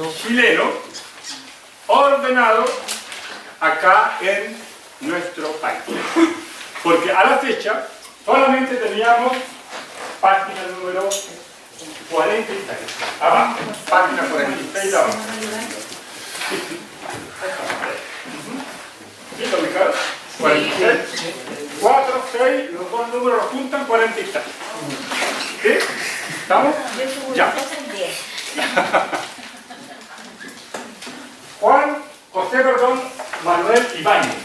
chileno ordenado acá en nuestro país. Porque a la fecha solamente teníamos página número 46, abajo, página 46 abajo. ¿Sí, lo ubicaron? 46, 4, 6, los dos números los juntan, 46. ¿Sí? ¿Estamos? Ya. José Manuel Ibáñez,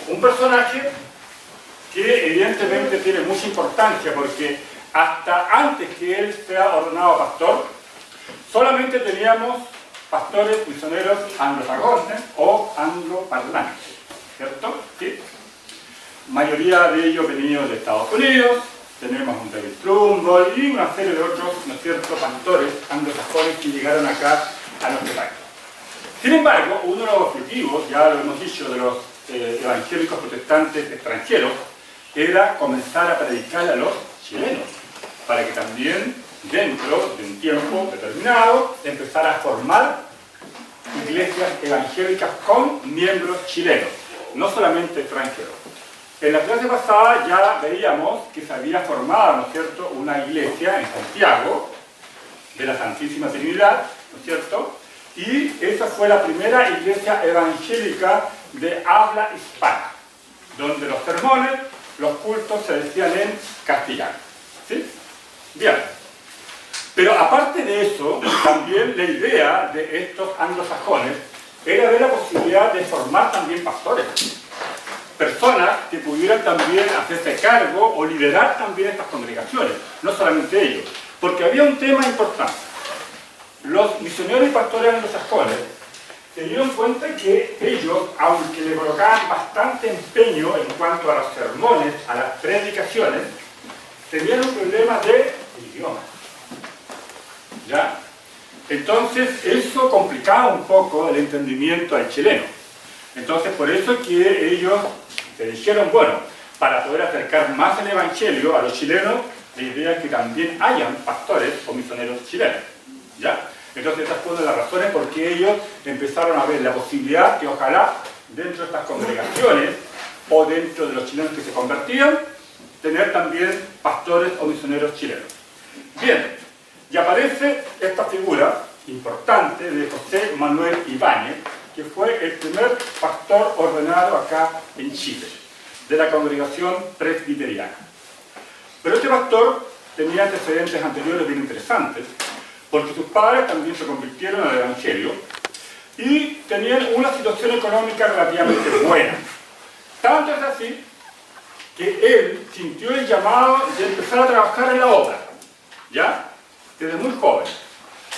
un personaje que evidentemente tiene mucha importancia porque hasta antes que él sea ordenado pastor, solamente teníamos pastores misioneros anglosajones o angloparlantes, ¿cierto? ¿Sí? Mayoría de ellos venidos de Estados Unidos, tenemos un David Trumbull y una serie de otros, ¿no es cierto?, pastores anglosajones que llegaron acá a nuestro país. Sin embargo, uno de los objetivos, ya lo hemos dicho, de los evangélicos protestantes extranjeros, era comenzar a predicar a los chilenos, para que también, dentro de un tiempo determinado, empezara a formar iglesias evangélicas con miembros chilenos, no solamente extranjeros. En la clase pasada ya veíamos que se había formado, ¿no es cierto?, una iglesia en Santiago, de la Santísima Trinidad, ¿no es cierto?, y esa fue la primera iglesia evangélica de habla hispana, donde los sermones, los cultos se decían en castellano. ¿Sí? Bien. Pero aparte de eso, también la idea de estos anglosajones era ver la posibilidad de formar también pastores. Personas que pudieran también hacerse cargo o liderar también estas congregaciones, no solamente ellos. Porque había un tema importante. Los misioneros y pastores anglosajones se dieron cuenta que ellos, aunque le colocaban bastante empeño en cuanto a los sermones, a las predicaciones, tenían un problema de idioma. ¿Ya? Entonces, eso complicaba un poco el entendimiento al chileno. Entonces, por eso es que ellos se dijeron, bueno, para poder acercar más el evangelio a los chilenos, la idea es que también hayan pastores o misioneros chilenos. ¿Ya? Entonces, estas fueron las razones por qué ellos empezaron a ver la posibilidad que ojalá dentro de estas congregaciones o dentro de los chilenos que se convertían, tener también pastores o misioneros chilenos. Bien, y aparece esta figura importante de José Manuel Ibáñez, que fue el primer pastor ordenado acá en Chile, de la congregación presbiteriana. Pero este pastor tenía antecedentes anteriores bien interesantes, porque sus padres también se convirtieron al evangelio y tenían una situación económica relativamente buena. Tanto es así que él sintió el llamado de empezar a trabajar en la obra, ¿ya? Desde muy joven.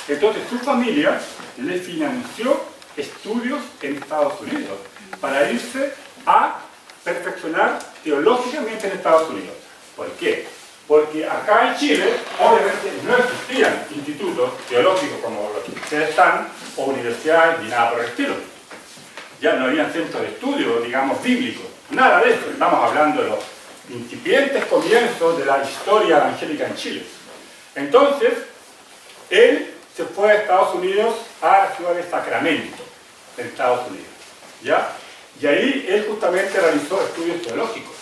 Entonces su familia le financió estudios en Estados Unidos para irse a perfeccionar teológicamente en Estados Unidos. ¿Por qué? Porque acá en Chile, obviamente, no existían institutos teológicos como los que ustedes están, o universidades, ni nada por el estilo. Ya no había centros de estudio, digamos, bíblicos. Nada de eso. Estamos hablando de los incipientes comienzos de la historia evangélica en Chile. Entonces, él se fue a Estados Unidos, a la ciudad de Sacramento, en Estados Unidos. ¿Ya? Y ahí él justamente realizó estudios teológicos.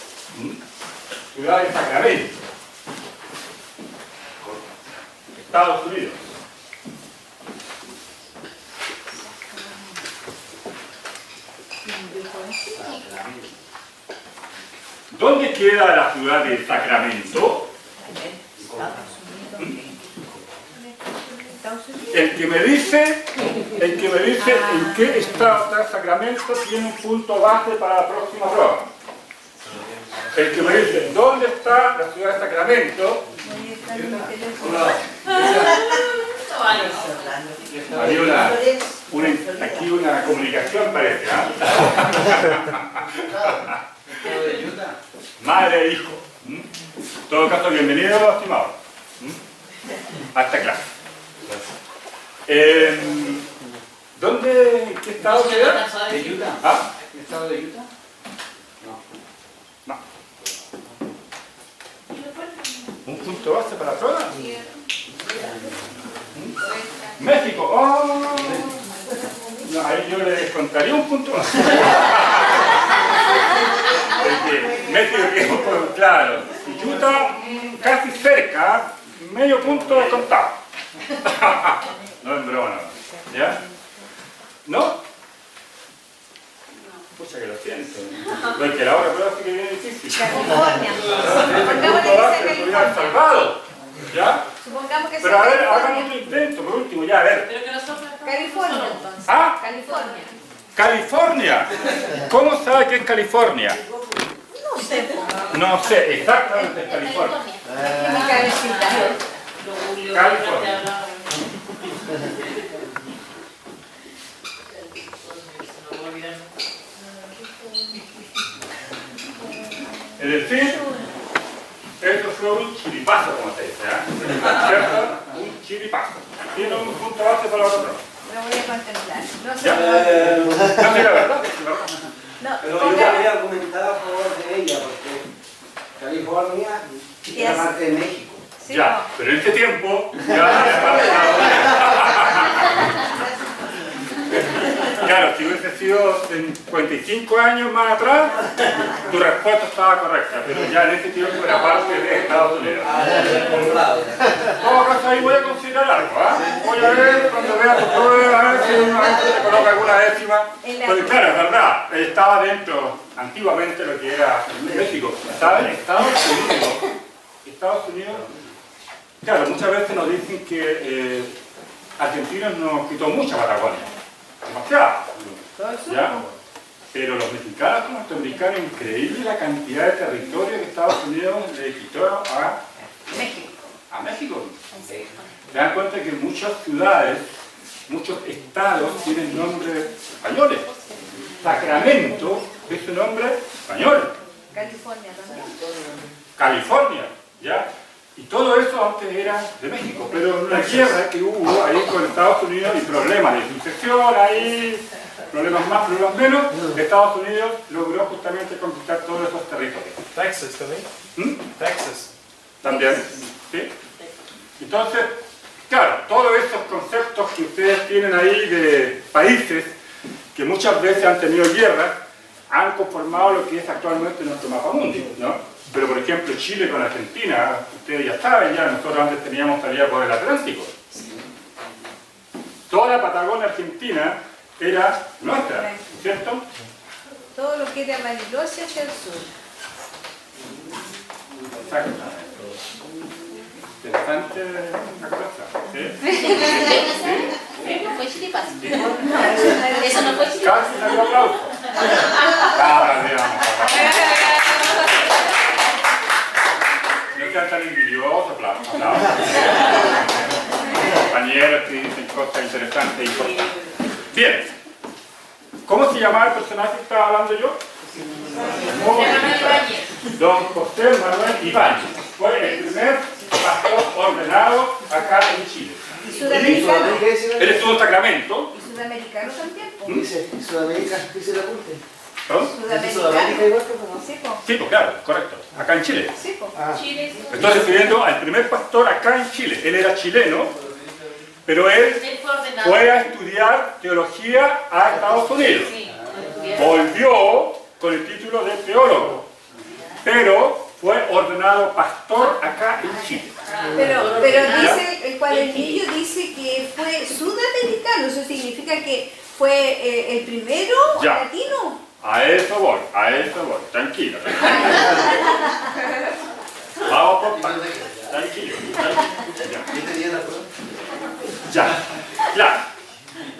Ciudad de Sacramento, Estados Unidos. ¿Dónde queda la ciudad de Sacramento? El que me dice en qué estado está Sacramento tiene un punto base para la próxima prueba. El que me dice dónde está la ciudad de Sacramento. Había aquí una comunicación, parece. Madre e hijo. En todo caso, bienvenido, estimado, a esta clase. ¿Dónde? ¿Qué estado queda? ¿De Utah? ¿Ah? ¿El estado de Utah? No. ¿Un punto base para la prueba? México. ¡Oh! No, ahí yo le descontaría un punto más. México, claro. Y Utah, casi cerca, medio punto descontado. No es broma, no. ¿Ya? ¿No? Pucha que lo siento. Porque la hora prueba sí que viene difícil. California. Supongamos que se hubiera salvado. ¿Ya? Supongamos que pero a ver, hagamos otro intento, por último, ya, a ver. Pero que nosotros California, entonces. ¿Ah? California. California. ¿Cómo sabe que es California? No sé. No sé, exactamente es California. Mi cabecita. California. Es decir, esto fue un chiripazo, como se dice, ¿cierto? Un chiripazo. Tiene un punto base para la otra prueba. Lo voy a contemplar. No sé. No sé la verdad. No, pero yo te había comentado a favor de ella, porque California es parte de México. Sí, ya, no. pero en este tiempo claro, si hubiese sido 55 años más atrás, tu respuesta estaba correcta, pero ya en este tiempo era parte de Estados Unidos. En todo caso, ahí voy a considerar algo, voy a ver cuando vea tu prueba, a ver si te coloca alguna décima. Porque claro, es verdad, estaba dentro, antiguamente lo que era México, estaba en Estados Unidos. Estados Unidos, claro, muchas veces nos dicen que Argentina nos quitó mucha Patagonia. Demasiado. ¿Ya? Pero los mexicanos y norteamericanos, increíble la cantidad de territorio que Estados Unidos le quitó a México. Se dan cuenta que muchas ciudades, muchos estados tienen nombres españoles. Sacramento es un nombre español. California también. California, ¿ya? Y todo eso antes era de México, pero en una guerra que hubo ahí con Estados Unidos y problemas de sucesión, ahí, problemas más, problemas menos, Estados Unidos logró justamente conquistar todos esos territorios. Texas también. Texas. También, ¿sí? Entonces, claro, todos esos conceptos que ustedes tienen ahí de países que muchas veces han tenido guerra, han conformado lo que es actualmente nuestro mapa mundi, ¿no? Pero por ejemplo Chile con Argentina, ustedes ya saben, ya nosotros antes teníamos salida por el Atlántico. Toda la Patagonia Argentina era nuestra, ¿cierto? Todo lo que era Bariloche hacia el sur. Exactamente. Interesante una cosa, ¿sí? No fue chiripazo. ¿Sí? Eso no fue chiripazo. Casi salió aplauso. Ahora veamos. No sean tan envidiosos, aplausos. Compañeros que dicen cosas interesantes e importantes. Bien. ¿Cómo se llamaba el personaje que estaba hablando yo? Don José Manuel Ibáñez. Fue el primer pastor ordenado acá en Chile. ¿Y sudamericano? Él estuvo en Sacramento. ¿Y sudamericano también? Dice, Sudamérica, dice el apunte. ¿No? Sudamérica igual que como. Sí, po. Sí, pues claro, correcto. Acá en Chile. Sí, po. Chile. Estoy refiriendo al primer pastor acá en Chile. Él era chileno, pero él Él fue ordenado. fue a estudiar teología a Estados Unidos. Sí. Volvió con el título de teólogo, pero fue ordenado pastor acá en Chile. Pero dice, el cuadernillo dice que fue sudamericano, eso significa que fue el primero Ya. latino. A eso voy, tranquilo. Vamos por partes, tranquilo. Ya, claro.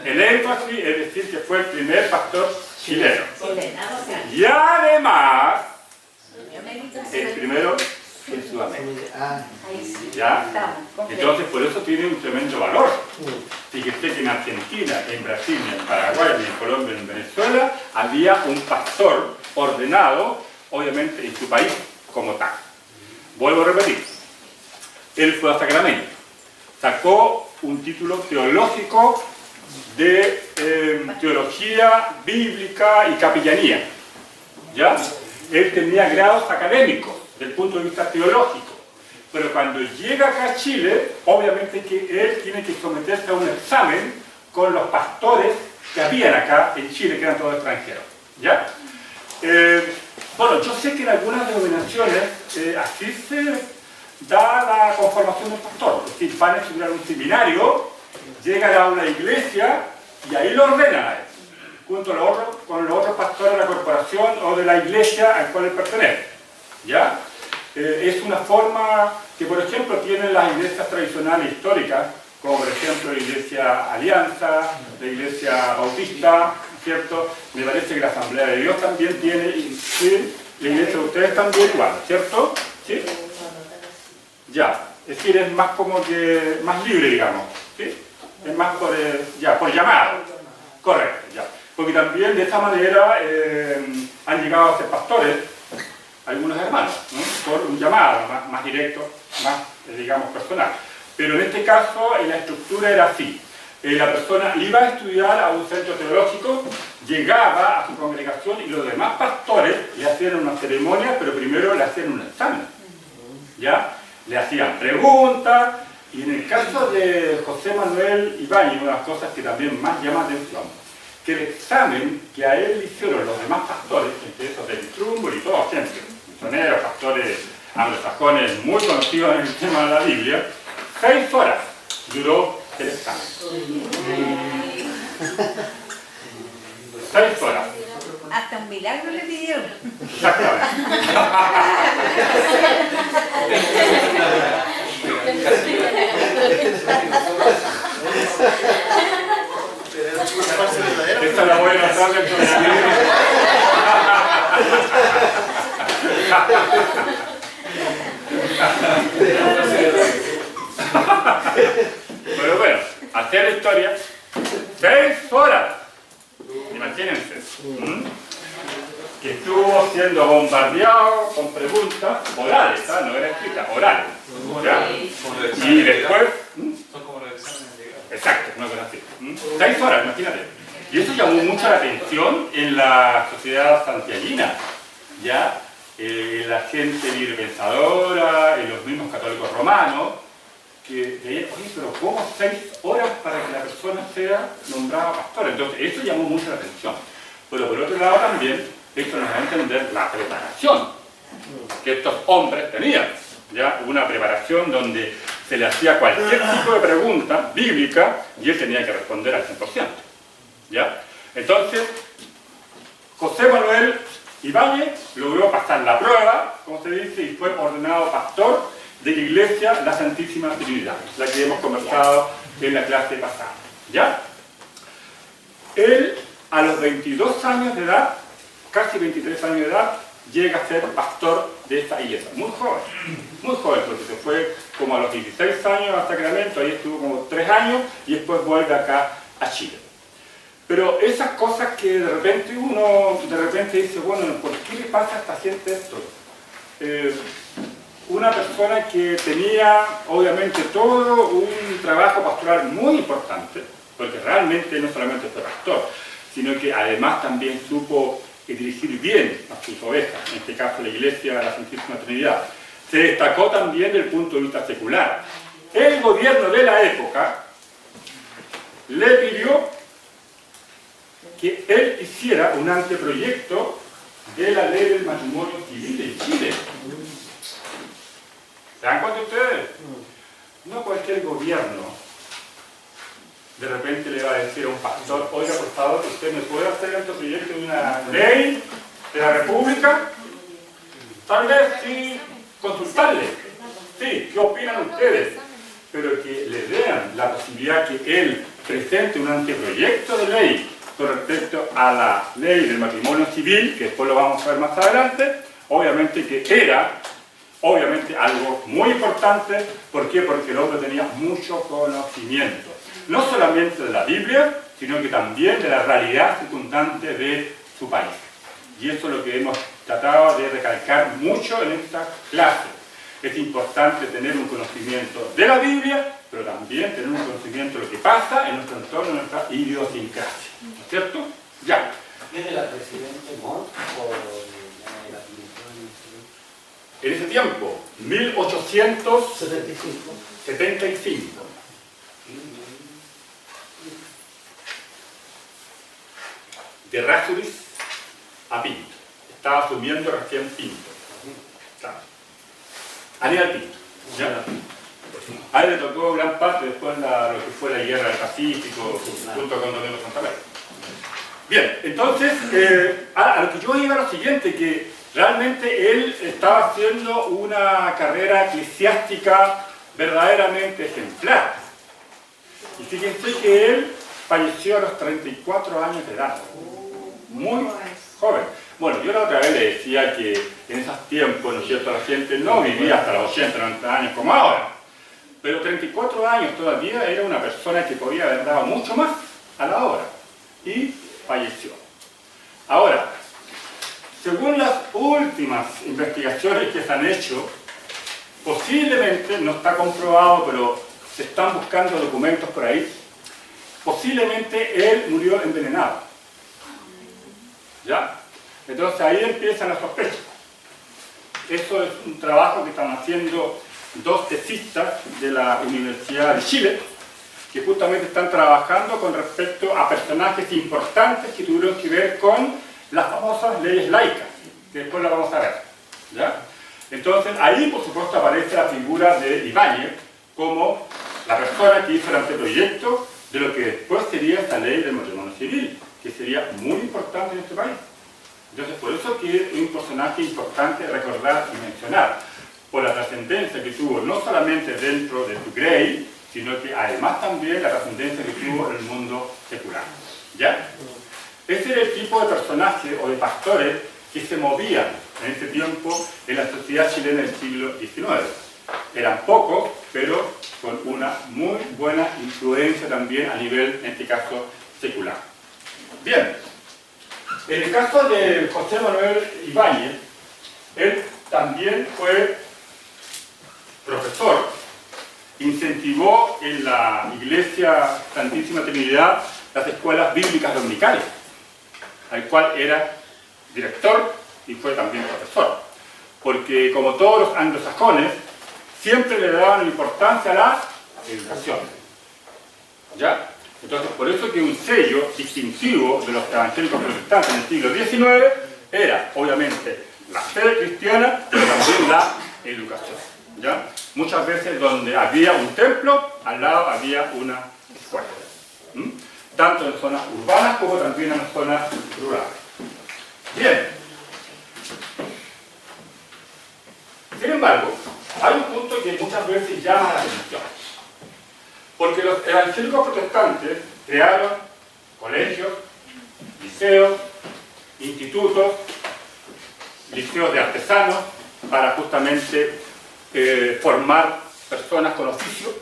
El énfasis es decir que fue el primer pastor chileno. Y además, el primero en Sudamérica. ¿Ya? Entonces, por eso tiene un tremendo valor. Fíjate que en Argentina, en Brasil, en Paraguay, en Colombia, en Venezuela, había un pastor ordenado, obviamente, en su país como tal. Vuelvo a repetir. Él fue a Sacramento. Sacó un título teológico de teología bíblica y capellanía. ¿Ya? Él tenía grados académicos desde el punto de vista teológico. pero cuando llega acá a Chile, obviamente que él tiene que someterse a un examen con los pastores que habían acá en Chile, que eran todos extranjeros. ¿Ya? Bueno, yo sé que en algunas denominaciones así se da la conformación del pastor. Es decir, van a estudiar un seminario, llegan a una iglesia y ahí lo ordenan a él, junto con los otros pastores de la corporación o de la iglesia al cual él pertenece. ¿Ya? Es una forma que, por ejemplo, tienen las iglesias tradicionales históricas, como por ejemplo la Iglesia Alianza, la Iglesia Bautista, ¿cierto? Me parece que la Asamblea de Dios también tiene, y sí, la iglesia de ustedes también igual, ¿cierto? ¿Sí? Ya, es decir, es más como que, más libre, digamos, ¿sí? Es más por llamado, correcto, ya. Porque también de esa manera han llegado a ser pastores algunos hermanos, ¿no? Por un llamado más directo, más, digamos, personal. Pero en este caso la estructura era así. La persona iba a estudiar a un centro teológico, llegaba a su congregación y los demás pastores le hacían una ceremonia, pero primero le hacían un examen. ¿Ya? Le hacían preguntas, y en el caso de José Manuel Ibáñez, una de las cosas que también más llama la atención, que el examen que a él le hicieron los demás pastores, entre esos del Trumbull y todos, gente, misioneros, pastores anglosajones muy conocidos en el tema de la Biblia, 6 horas duró el examen. 6 horas. Hasta un milagro le pidieron. Exactamente. Esta la voy a notar dentro de la Pero bueno, hacer la historia, 6 horas. Imagínense. Que estuvo siendo bombardeado con preguntas orales, ¿sabes? No era escrita, orales. ¿Ya? Y después... Son como los exámenes de grado. Exacto, una cosa así. 6 horas, imagínate. Y eso llamó mucho la atención en la sociedad santiaguina. ¿Ya? La gente libre pensadora, y los mismos católicos romanos, que leían, oye, pero ¿cómo 6 horas para que la persona sea nombrada pastor? Entonces, eso llamó mucho la atención. Pero por otro lado también, esto nos da a entender la preparación que estos hombres tenían. ¿Ya? Una preparación donde se le hacía cualquier tipo de pregunta bíblica y él tenía que responder al 100%. ¿Ya? Entonces, José Manuel Ibáñez logró pasar la prueba, como se dice, y fue ordenado pastor de la iglesia La Santísima Trinidad, la que hemos conversado en la clase pasada. ¿Ya? Él, a los 22 años de edad, casi 23 años de edad, llega a ser pastor de esta iglesia. Muy joven, porque se fue como a los 16 años a Sacramento, ahí estuvo como 3 años y después vuelve acá a Chile. Pero esas cosas que de repente uno dice, bueno, ¿por qué le pasa a esta gente esto? Una persona que tenía obviamente todo un trabajo pastoral muy importante, porque realmente no solamente fue pastor, sino que además también supo dirigir bien a sus ovejas, en este caso la iglesia de la Santísima Trinidad. Se destacó también desde el punto de vista secular. El gobierno de la época le pidió que él hiciera un anteproyecto de la ley del matrimonio civil en Chile. ¿Se dan cuenta ustedes? No cualquier gobierno de repente le va a decir a un pastor, oiga, por favor, ¿usted me puede hacer el anteproyecto de una ley de la República? Tal vez sí consultarle. Sí, ¿qué opinan ustedes? Pero que le den la posibilidad que él presente un anteproyecto de ley con respecto a la ley del matrimonio civil, que después lo vamos a ver más adelante, obviamente que era algo muy importante. ¿Por qué? Porque el hombre tenía mucho conocimiento, no solamente de la Biblia, sino que también de la realidad circundante de su país. Y eso es lo que hemos tratado de recalcar mucho en esta clase. Es importante tener un conocimiento de la Biblia, pero también tener un conocimiento de lo que pasa en nuestro entorno, en nuestra idiosincrasia. ¿No es cierto? Ya. ¿Viene la presidente Montt o la En ese tiempo, 1875. De Rasuris a Pinto. Estaba asumiendo recién Pinto. Claro. Aníbal Pinto. ¿Ya? A él le tocó gran parte después lo que fue la guerra del Pacífico, junto con Domingo Santa María. Bien, entonces, a lo que yo iba a lo siguiente, que realmente él estaba haciendo una carrera eclesiástica verdaderamente ejemplar. Y fíjense que él falleció a los 34 años de edad, muy joven. Bueno, yo la otra vez le decía que en esos tiempos, ¿no es cierto?, la gente no vivía hasta los 80, 90 años como ahora. Pero 34 años todavía era una persona que podía haber dado mucho más a la hora. Y falleció. Ahora, según las últimas investigaciones que se han hecho, posiblemente, no está comprobado, pero se están buscando documentos por ahí, posiblemente él murió envenenado. ¿Ya? Entonces ahí empiezan las sospechas. Eso es un trabajo que están haciendo dos tesistas de la Universidad de Chile, que justamente están trabajando con respecto a personajes importantes que tuvieron que ver con las famosas leyes laicas, que después las vamos a ver. ¿Ya? Entonces ahí por supuesto aparece la figura de Ibáñez como la persona que hizo el anteproyecto de lo que después sería esta ley del matrimonio civil, que sería muy importante en este país. Entonces por eso que es un personaje importante recordar y mencionar, por la trascendencia que tuvo no solamente dentro de su grey, sino que además también la trascendencia que tuvo en el mundo secular. ¿Ya? Ese era el tipo de personajes o de pastores que se movían en ese tiempo en la sociedad chilena del siglo XIX. Eran pocos, pero con una muy buena influencia también a nivel, en este caso, secular. Bien, en el caso de José Manuel Ibáñez, él también fue profesor, incentivó en la Iglesia Santísima Trinidad las escuelas bíblicas dominicales, al cual era director y fue también profesor, porque como todos los anglosajones, siempre le daban importancia a la educación. ¿Ya? Entonces, por eso que un sello distintivo de los evangélicos protestantes en el siglo XIX era, obviamente, la fe cristiana, pero también la educación. ¿Ya? Muchas veces donde había un templo, al lado había una escuela. Tanto en zonas urbanas como también en las zonas rurales. Bien. Sin embargo, hay un punto que muchas veces llama la atención. Porque los evangélicos protestantes crearon colegios, liceos, institutos, liceos de artesanos, para justamente formar personas con oficio.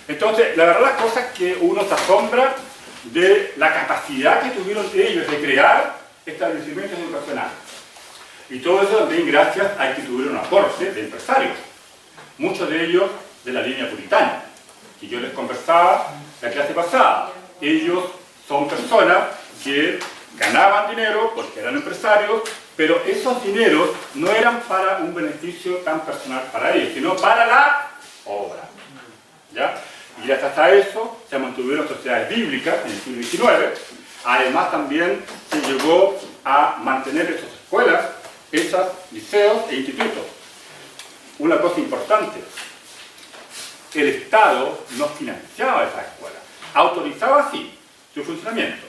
Entonces, la verdad, la cosa es que uno se asombra de la capacidad que tuvieron ellos de crear establecimientos educacionales. Y todo eso también gracias a que tuvieron un aporte de empresarios, muchos de ellos de la línea puritana, que yo les conversaba la clase pasada. Ellos son personas que ganaban dinero porque eran empresarios, pero esos dineros no eran para un beneficio tan personal para ellos, sino para la obra. ¿Ya? Y gracias a eso se mantuvieron sociedades bíblicas en el siglo XIX. Además también se llegó a mantener esas escuelas, esos liceos e institutos. Una cosa importante, el Estado no financiaba esas escuelas, autorizaba sí su funcionamiento,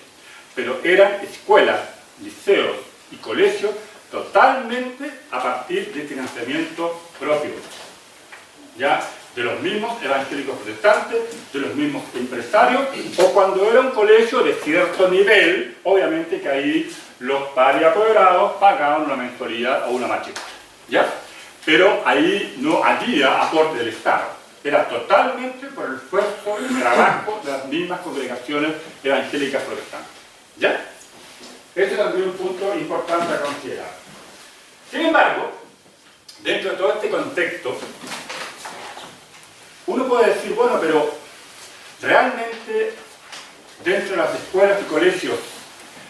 pero eran escuelas, liceos y colegios totalmente a partir de financiamiento propio, ¿ya? De los mismos evangélicos protestantes, de los mismos empresarios, o cuando era un colegio de cierto nivel, obviamente que ahí los padres apoderados pagaban una mensualidad o una matrícula, ¿ya? Pero ahí no había aporte del Estado, era totalmente por el esfuerzo y trabajo de las mismas congregaciones evangélicas protestantes, ¿ya? Ese es también un punto importante a considerar. Sin embargo, dentro de todo este contexto, uno puede decir, bueno, pero realmente dentro de las escuelas y colegios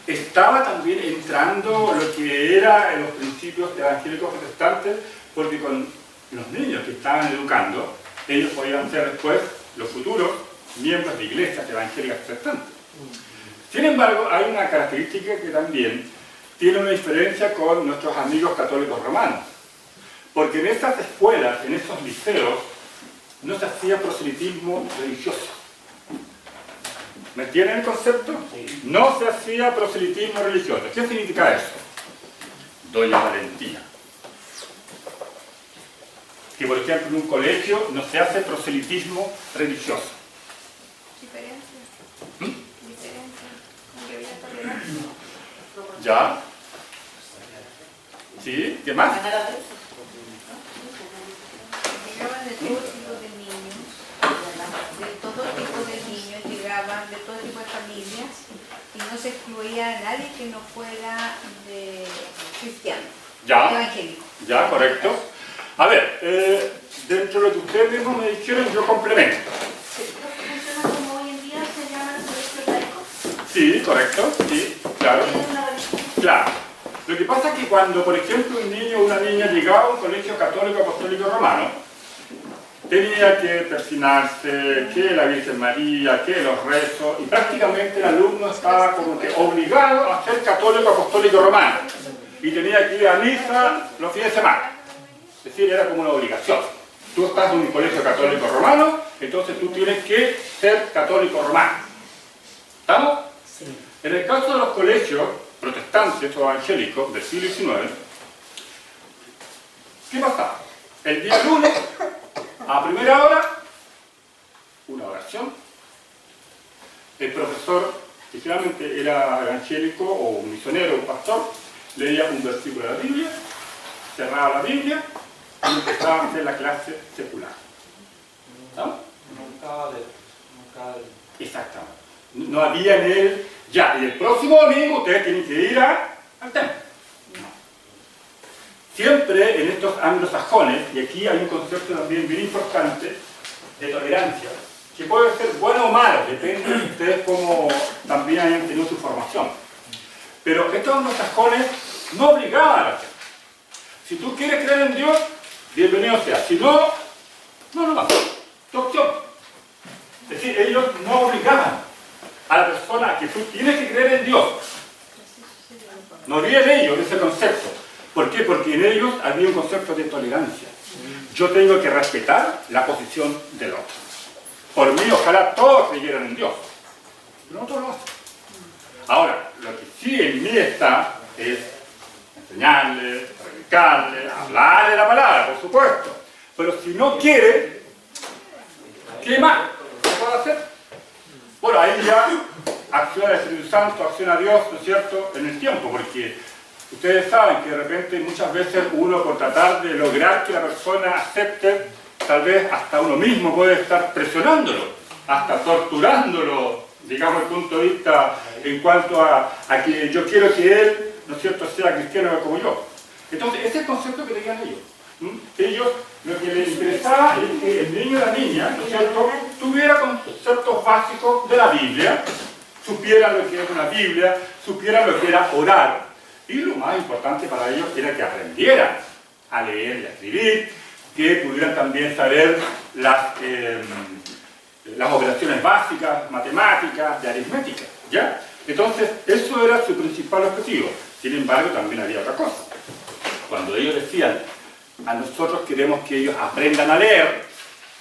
estaba también entrando lo que era en los principios evangélicos protestantes, porque con los niños que estaban educando, ellos podían ser después los futuros miembros de iglesias evangélicas protestantes. Sin embargo, hay una característica que también tiene una diferencia con nuestros amigos católicos romanos. Porque en esas escuelas, en esos liceos, no se hacía proselitismo religioso. ¿Me entienden el concepto? Sí. No se hacía proselitismo religioso. ¿Qué significa eso? Doña Valentina. Que por ejemplo en un colegio no se hace proselitismo religioso. Diferencia. Diferencia. Aunque había tolerancia. ¿Ya? ¿Sí? ¿Qué más? Llegaban de todo tipo de niños, llegaban de todo tipo de familias y no se excluía a nadie que no fuera de cristiano, ¿Ya? evangélico. Ya, correcto. A ver, dentro de lo que ustedes mismos me dijeron, yo complemento. ¿Funciona como hoy en día se llama el colegio laico? Sí, correcto, sí, claro. Claro. Lo que pasa es que cuando, por ejemplo, un niño o una niña llegaba a un colegio católico apostólico romano, tenía que persignarse, que la Virgen María, que los rezos, y prácticamente el alumno estaba como que obligado a ser católico apostólico romano. Y tenía que ir a misa los fines de semana. Es decir, era como una obligación. Tú estás en un colegio católico romano, entonces tú tienes que ser católico romano. ¿Estamos? Sí. En el caso de los colegios protestantes o evangélicos del siglo XIX, ¿qué pasaba? El día lunes, a primera hora, una oración. El profesor, que generalmente era evangélico o un misionero, un pastor, leía un versículo de la Biblia, cerraba la Biblia y empezaba a hacer la clase secular. ¿No? Nunca. Exactamente. No había en él, ya, y el próximo domingo ustedes tienen que ir al templo. No. Siempre en estos anglosajones, y aquí hay un concepto también bien importante de tolerancia, que puede ser bueno o malo, depende de ustedes cómo también hayan tenido su formación. Pero estos anglosajones no obligaban a la gente. Si tú quieres creer en Dios, bienvenido sea. Si no, no vas. Tu opción. Es decir, ellos no obligaban a la persona a que tú tienes que creer en Dios. No había en ellos ese concepto. ¿Por qué? Porque en ellos había un concepto de tolerancia. Yo tengo que respetar la posición del otro. Por mí, ojalá todos creyeran en Dios. Pero no todos lo hacen. Ahora, lo que sí en mí está es enseñarle, predicarle, hablarle la palabra, por supuesto. Pero si no quiere, ¿qué más? ¿Qué puedo hacer? Bueno, ahí ya acciona el Espíritu Santo, acciona a Dios, ¿no es cierto?, en el tiempo, porque ustedes saben que de repente muchas veces uno, por tratar de lograr que la persona acepte, tal vez hasta uno mismo puede estar presionándolo, hasta torturándolo, digamos, desde el punto de vista en cuanto a que yo quiero que él, ¿no es cierto?, sea cristiano como yo. Entonces, ese es el concepto que tenían ellos. Ellos, lo que les interesaba es que el niño o la niña, ¿no es cierto?, tuviera conceptos básicos de la Biblia, supiera lo que es una Biblia, supiera lo que era orar. Y lo más importante para ellos era que aprendieran a leer y a escribir, que pudieran también saber las operaciones básicas, matemáticas, de aritmética, ¿ya? Entonces, eso era su principal objetivo. Sin embargo, también había otra cosa. Cuando ellos decían, a nosotros queremos que ellos aprendan a leer,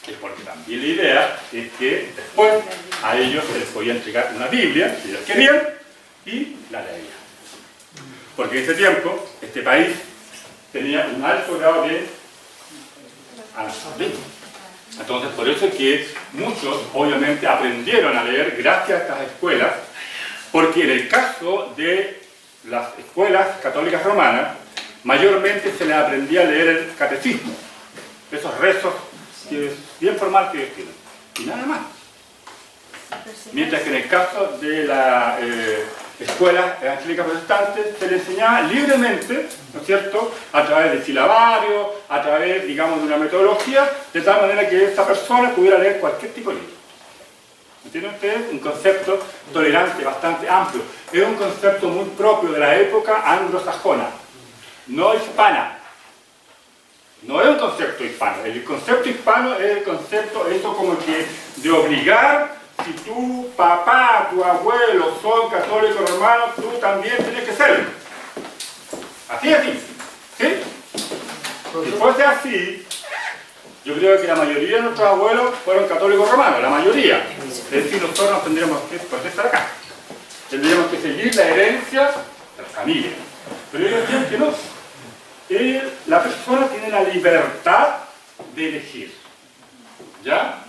es porque también la idea es que después a ellos se les podía entregar una Biblia, si ellos querían, y la leían. Porque en ese tiempo, este país tenía un alto grado de analfabetismo. Entonces, por eso es que muchos, obviamente, aprendieron a leer gracias a estas escuelas, porque en el caso de las escuelas católicas romanas, mayormente se les aprendía a leer el catecismo, esos rezos que es bien formal que ellos tienen, y nada más. Mientras que en el caso de la escuela evangélica protestante se le enseñaba libremente, ¿no es cierto?, a través del silabario, a través, digamos, de una metodología, de tal manera que esa persona pudiera leer cualquier tipo de libro. ¿Entienden ustedes? Un concepto tolerante, bastante amplio. Es un concepto muy propio de la época anglosajona, no hispana. No es un concepto hispano. El concepto hispano es el concepto, eso como que de obligar, si tu papá, tu abuelo son católicos romanos, tú también tienes que serlo. Así es así. ¿Sí? Si fuese así, yo creo que la mayoría de nuestros abuelos fueron católicos romanos, la mayoría. Es decir, nosotros nos tendríamos que por qué estar acá. Tendríamos que seguir la herencia de la familia. Pero ellos decían que no. La persona tiene la libertad de elegir. ¿Ya?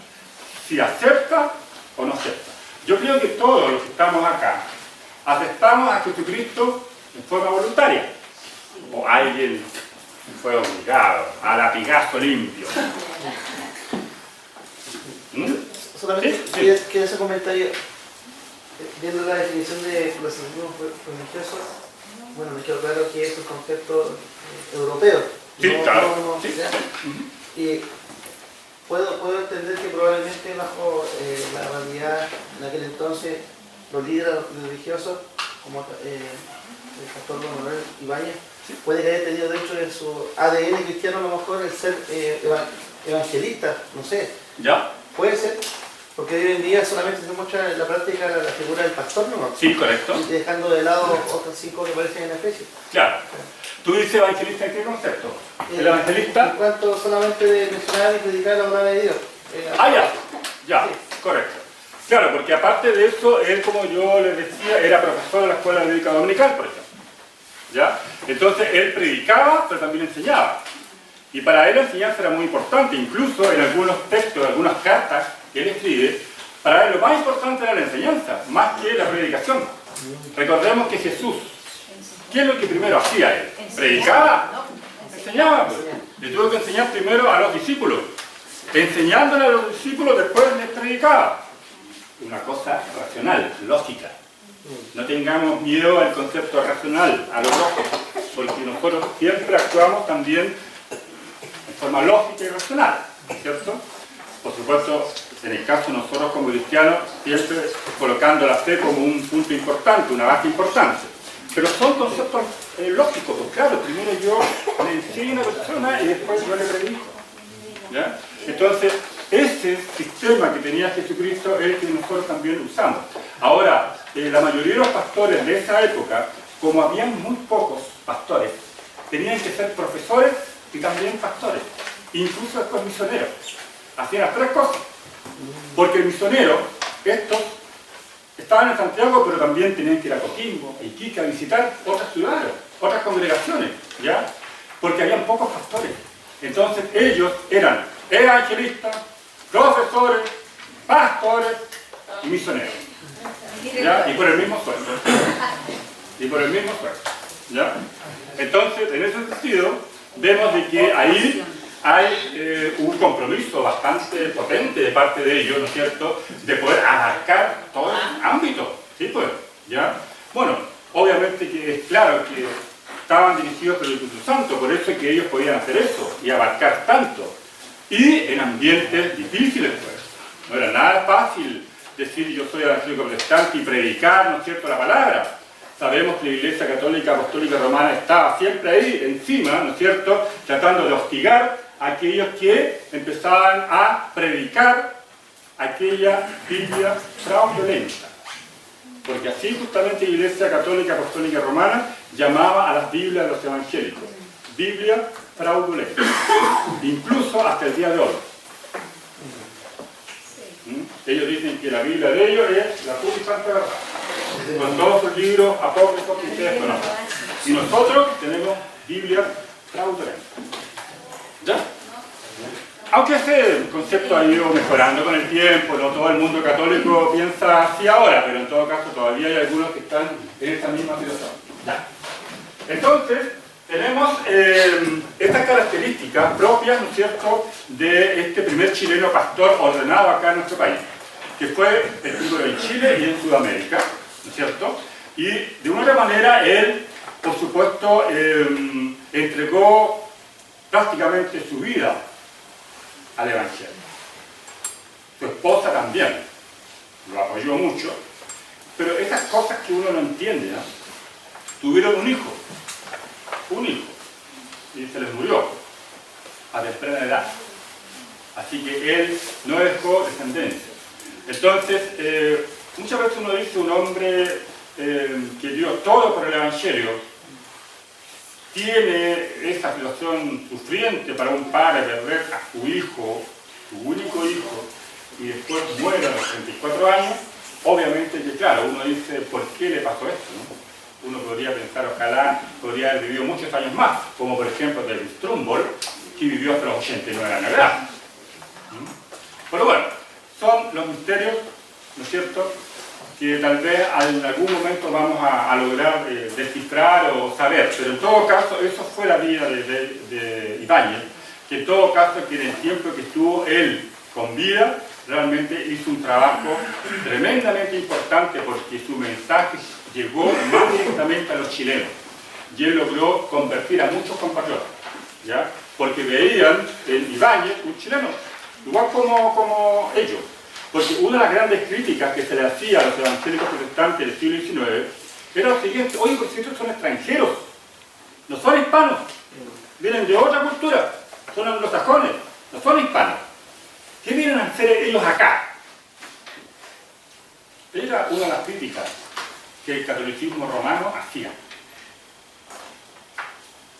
Si acepta o no acepta. Yo creo que todos los que estamos acá aceptamos a Jesucristo en forma voluntaria. O alguien fue obligado a latigazo limpio. Solamente Sí. que ese comentario, viendo la definición de proselitismo religioso, bueno, me quedó claro que es un concepto europeo. Sí, claro. Sí. ¿Ya? Y puedo entender que probablemente bajo la realidad en aquel entonces, los líderes religiosos, como el pastor Don Manuel Ibáñez, puede que haya tenido dentro de su ADN cristiano a lo mejor el ser evangelista, no sé. ¿Ya? Puede ser, porque hoy en día solamente se muestra en la práctica la figura del pastor, ¿no? Sí, correcto. Y dejando de lado otros 5 que aparecen en Efesios. Claro. ¿Tú dices evangelista en qué concepto? ¿El evangelista? En cuanto solamente de mencionar y predicar la palabra de Dios. Ya, correcto. Claro, porque aparte de eso, él, como yo les decía, era profesor de la escuela bíblica dominical, por ejemplo. ¿Ya? Entonces, él predicaba, pero también enseñaba. Y para él la enseñanza era muy importante, incluso en algunos textos, en algunas cartas que él escribe, para él lo más importante era la enseñanza, más que la predicación. Recordemos que Jesús, ¿qué es lo que primero hacía él? ¿Predicaba? Enseñaba. Pues. Le tuvo que enseñar primero a los discípulos. Enseñándole a los discípulos, después les predicaba. Una cosa racional, lógica. No tengamos miedo al concepto racional, a lo lógico, porque nosotros siempre actuamos también en forma lógica y racional, ¿cierto? Por supuesto, en el caso de nosotros como cristianos, siempre colocando la fe como un punto importante, una base importante. Pero son conceptos lógicos, pues claro, primero yo le enseño a una persona y después yo le predico. ¿Ya? Entonces, ese sistema que tenía Jesucristo es el que nosotros también usamos. Ahora, la mayoría de los pastores de esa época, como habían muy pocos pastores, tenían que ser profesores y también pastores, incluso después misioneros. Hacían las tres cosas. Porque el misionero, estos estaban en Santiago, pero también tenían que ir a Coquimbo, a Iquique, a visitar otras ciudades, otras congregaciones, ¿ya? Porque habían pocos pastores. Entonces ellos eran evangelistas, profesores, pastores y misioneros. ¿Ya? Y por el mismo sueldo. Y por el mismo sueldo. ¿Ya? Entonces, en ese sentido, vemos de que ahí hay un compromiso bastante potente de parte de ellos, ¿no es cierto?, de poder abarcar todo el ámbito. ¿Sí, pues? ¿Ya? Bueno, obviamente que es claro que estaban dirigidos por el Espíritu Santo, por eso es que ellos podían hacer eso y abarcar tanto. Y en ambientes difíciles, pues. No era nada fácil decir yo soy evangélico protestante y predicar, ¿no es cierto?, la palabra. Sabemos que la Iglesia Católica Apostólica Romana estaba siempre ahí, encima, ¿no es cierto?, tratando de hostigar a aquellos que empezaban a predicar aquella Biblia fraudulenta. Porque así justamente la Iglesia Católica Apostólica Romana llamaba a las Biblias de los evangélicos. Biblia fraudulenta. Incluso hasta el día de hoy. Ellos dicen que la Biblia de ellos es la pura y santa verdad. Con todos sus libros apócrifos que ustedes conocen. Y nosotros tenemos Biblia fraudulenta. ¿Ya? Aunque ese concepto ha ido mejorando con el tiempo, no todo el mundo católico piensa así ahora, pero en todo caso todavía hay algunos que están en esta misma situación. ¿Ya? Entonces, tenemos estas características propias, ¿no es cierto?, de este primer chileno pastor ordenado acá en nuestro país, que fue el primero en Chile y en Sudamérica, ¿no es cierto? Y de una otra manera él, por supuesto, entregó prácticamente su vida al Evangelio. Su esposa también lo apoyó mucho, pero esas cosas que uno no entiende, ¿no? Tuvieron un hijo, y se les murió. a temprana edad. Así que él no dejó descendencia. Entonces, muchas veces uno dice un hombre que dio todo por el Evangelio, tiene esa situación sufriente para un padre perder a su hijo, su único hijo, y después muere a los 34 años, obviamente que claro, uno dice, ¿por qué le pasó esto? ¿No? Uno podría pensar, ojalá podría haber vivido muchos años más, como por ejemplo David Trumbull, que vivió hasta los 89 años de edad. Pero bueno, son los misterios, ¿no es cierto?, que tal vez en algún momento vamos a lograr descifrar o saber, pero en todo caso, eso fue la vida de Ibáñez, que en todo caso, que en el tiempo que estuvo él con vida, realmente hizo un trabajo tremendamente importante porque su mensaje llegó más directamente a los chilenos y él logró convertir a muchos compatriotas, ¿ya? Porque veían en Ibáñez un chileno, igual como ellos. Porque una de las grandes críticas que se le hacía a los evangélicos protestantes del siglo XIX era lo siguiente: oye, pues estos son extranjeros, no son hispanos, vienen de otra cultura, son anglosajones, no son hispanos. ¿Qué vienen a hacer ellos acá? Era una de las críticas que el catolicismo romano hacía.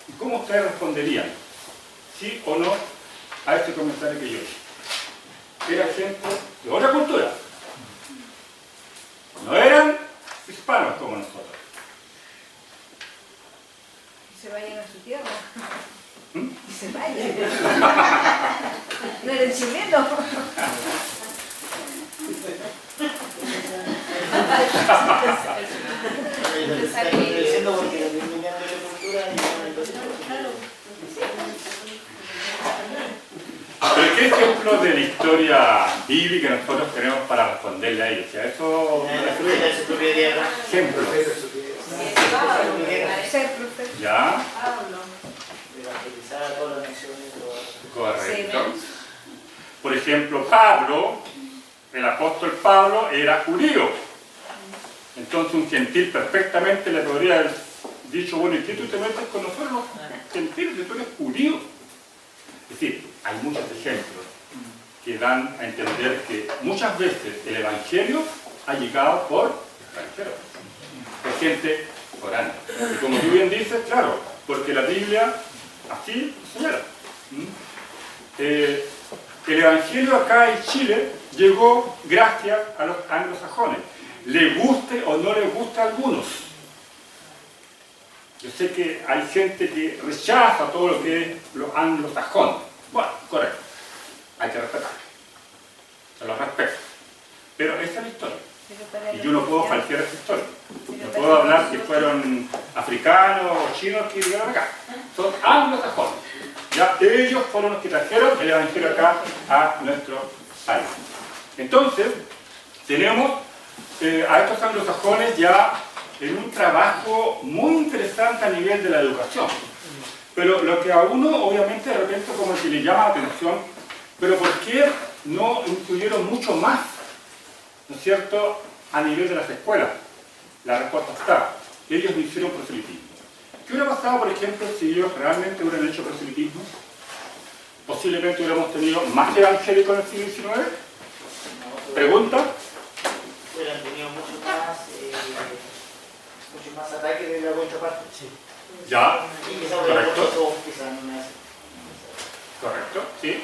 ¿Y cómo ustedes responderían? ¿Sí o no a este comentario que yo hice? Era gente de otra cultura. No eran hispanos como nosotros. Que se vayan a su tierra. ¿Mm? Que se vayan. No eran chilenos. Diciendo porque lo que cambiando de cultura Pero ¿qué ejemplo de la historia bíblica nosotros tenemos para responderle a ellos? ¿A eso ejemplo? Ser profeta. ¿Ya? evangelizar a todas las naciones. Correcto. Por ejemplo, Pablo, el apóstol Pablo, era judío. Entonces un gentil perfectamente le podría haber dicho, bueno, ¿y qué tú te metes con nosotros los gentiles si tú eres judío? Es decir, hay muchos ejemplos que dan a entender que muchas veces el Evangelio ha llegado por extranjeros, por gente foránea. Y como tú bien dices, claro, porque la Biblia así señala. El Evangelio acá en Chile llegó gracias a los anglosajones. Le guste o no le guste a algunos. Yo sé que hay gente que rechaza todo lo que es los anglosajones. Bueno, correcto. Hay que respetar. Se los respeto. Pero esa es la historia. Y yo no puedo falsear esa historia. No puedo hablar que fueron africanos o chinos que llegaron acá. Son anglosajones. Ya ellos fueron los que trajeron el Evangelio acá a nuestro país. Entonces, tenemos a estos anglosajones ya en un trabajo muy interesante a nivel de la educación. Pero lo que a uno, obviamente, de repente como que le llama la atención, pero ¿por qué no incluyeron mucho más, ¿no es cierto?, a nivel de las escuelas? La respuesta está, ellos no hicieron proselitismo. ¿Qué hubiera pasado, por ejemplo, si ellos realmente hubieran hecho proselitismo? Posiblemente hubiéramos tenido más evangélicos en el siglo XIX. ¿Pregunta? Hubieran tenido mucho más ataques de la contraparte. Sí. Ya, correcto. Correcto, sí.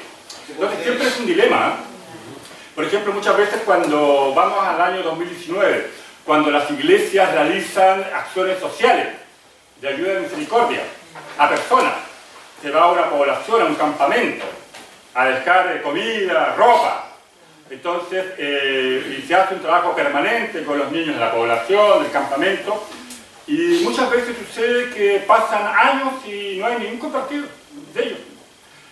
Entonces siempre es un dilema, ¿eh? Por ejemplo, muchas veces cuando vamos al año 2019, cuando las iglesias realizan acciones sociales de ayuda de misericordia a personas, se va a una población, a un campamento, a dejar comida, ropa. Entonces, y se hace un trabajo permanente con los niños de la población, del campamento, y muchas veces sucede que pasan años y no hay ningún compartido de ellos.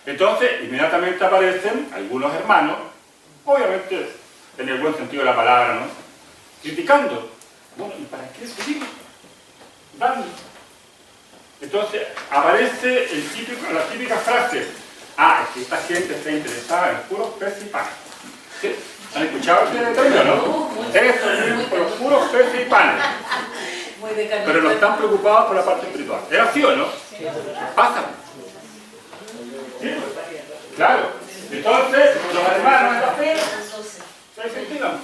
Entonces, inmediatamente aparecen algunos hermanos, obviamente en el buen sentido de la palabra, ¿no?, criticando. Bueno, ¿y para qué seguir dando? Entonces, aparece la típica frase, es que esta gente está interesada en puros peces y panes. ¿Sí? ¿Han escuchado este término, no? Eso es por los puros peces y panes. Pero no están preocupados por la parte espiritual. ¿Es así o no? Pasa. ¿Sí? Claro. Entonces, los hermanos de la fe se incentivan.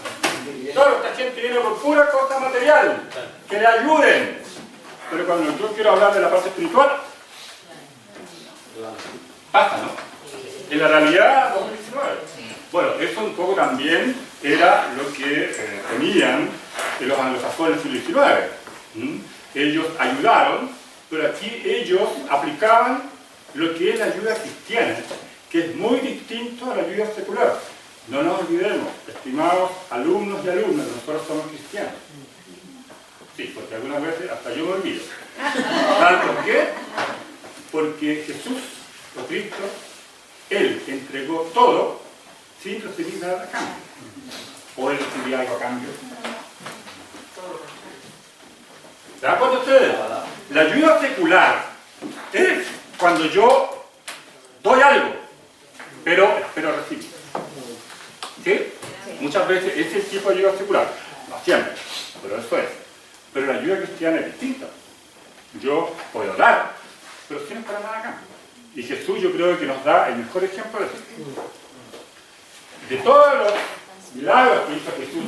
Solo esta gente viene por pura cosa material, que le ayuden. Pero cuando yo quiero hablar de la parte espiritual, pasa, ¿no? En la realidad, 2019. Bueno, eso un poco también era lo que tenían los anglosajones del siglo XIX. Ellos ayudaron, pero aquí ellos aplicaban lo que es la ayuda cristiana, que es muy distinto a la ayuda secular. No nos olvidemos, estimados alumnos y alumnas, nosotros somos cristianos. Sí, porque algunas veces hasta yo me olvido. ¿Saben por qué? Porque Jesús, o Cristo, Él entregó todo sin recibir nada a cambio. ¿O Él recibía algo a cambio? ¿Se dan cuenta ustedes? La ayuda secular es cuando yo doy algo, pero recibo. ¿Sí? Muchas veces ese es el tipo de ayuda secular. No siempre, pero eso es. Pero la ayuda cristiana es distinta. Yo puedo dar, pero sin esperar nada a cambio. Y Jesús yo creo que nos da el mejor ejemplo de eso. De todos los milagros que hizo Jesús,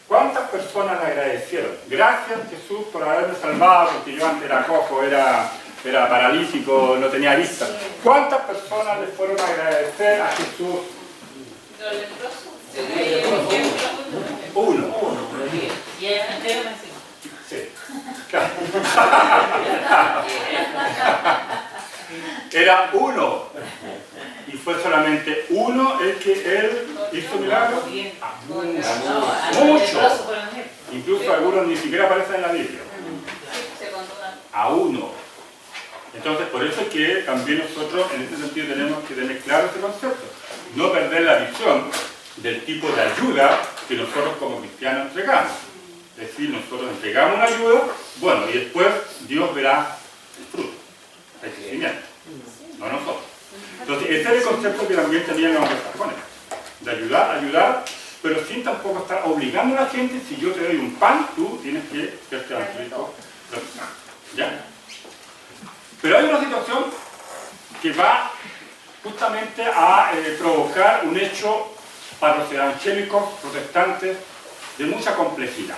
¿cuántas personas le agradecieron? Gracias Jesús por haberme salvado, porque yo antes era cojo, era paralítico, no tenía vista. ¿Cuántas personas le fueron a agradecer a Jesús? Uno. Sí. Claro. Era uno. Y fue solamente uno el que él hizo milagros. Mucho. Incluso algunos ni siquiera aparecen en la Biblia. A uno. Entonces, por eso es que también nosotros, en este sentido, tenemos que tener claro este concepto. No perder la visión del tipo de ayuda que nosotros como cristianos entregamos. Es decir, nosotros entregamos una ayuda, bueno, y después Dios verá el fruto, el crecimiento, no nosotros. Entonces, ese es el concepto que también tenían los anglosajones, de ayudar, pero sin tampoco estar obligando a la gente, si yo te doy un pan, tú tienes que serte evangélico. ¿Ya? Pero hay una situación que va justamente a provocar un hecho para los evangélicos protestantes de mucha complejidad.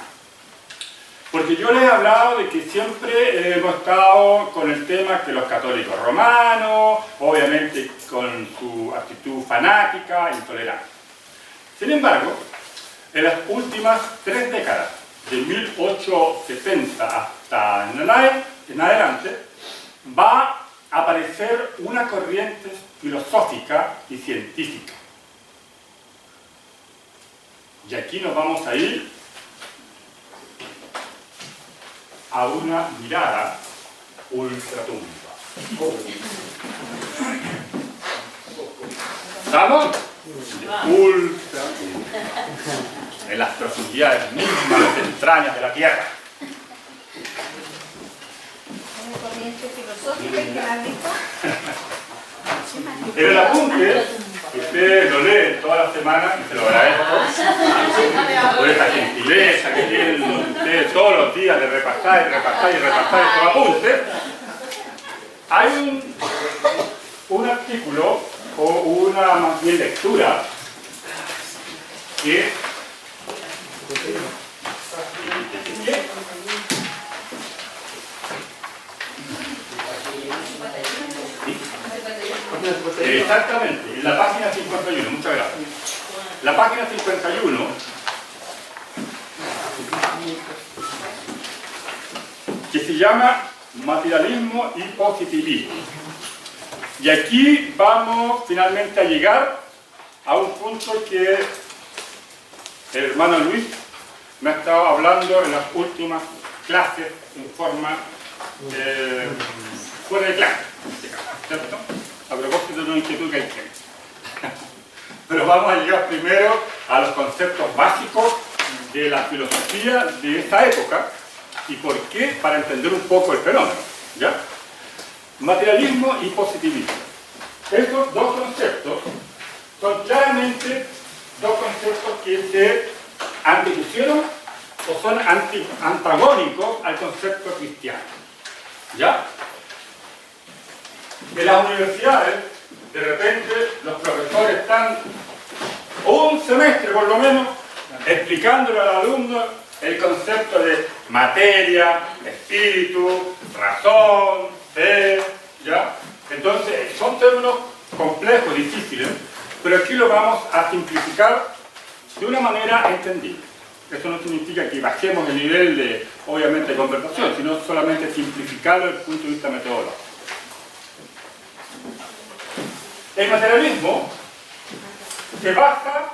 Porque yo les he hablado de que siempre hemos estado con el tema que los católicos romanos, obviamente con su actitud fanática, intolerante. Sin embargo, en las últimas 3 décadas, de 1870 hasta en adelante, va a aparecer una corriente filosófica y científica. Y aquí nos vamos a ir a una mirada ultratumba. ¿Estamos? Ultratumba. En las profundidades mismas, las entrañas de la Tierra. Una corriente filosófica que la has visto. En el apunte, que ustedes lo leen toda la semana, y se lo agradezco, por esa gentileza que tienen ustedes todos los días de repasar estos apuntes, hay un artículo, o una más bien lectura, que exactamente, en la página 51, muchas gracias. La página 51 que se llama Materialismo y Positivismo. Y aquí vamos finalmente a llegar a un punto que el hermano Luis me ha estado hablando en las últimas clases en forma fuera de clase, ¿cierto? A propósito de una inquietud que hay. Pero vamos a llegar primero a los conceptos básicos de la filosofía de esta época y por qué, para entender un poco el fenómeno. ¿Ya? Materialismo y positivismo. Estos dos conceptos son claramente dos conceptos que se antepusieron o son antagónicos al concepto cristiano. ¿Ya? En las universidades de repente los profesores están un semestre por lo menos explicándole al alumno el concepto de materia, espíritu, razón, fe, ¿ya? Entonces son términos complejos, difíciles, pero aquí lo vamos a simplificar de una manera entendible. Esto no significa que bajemos el nivel de, obviamente, de conversación, sino solamente simplificarlo desde el punto de vista metodológico. El materialismo se basa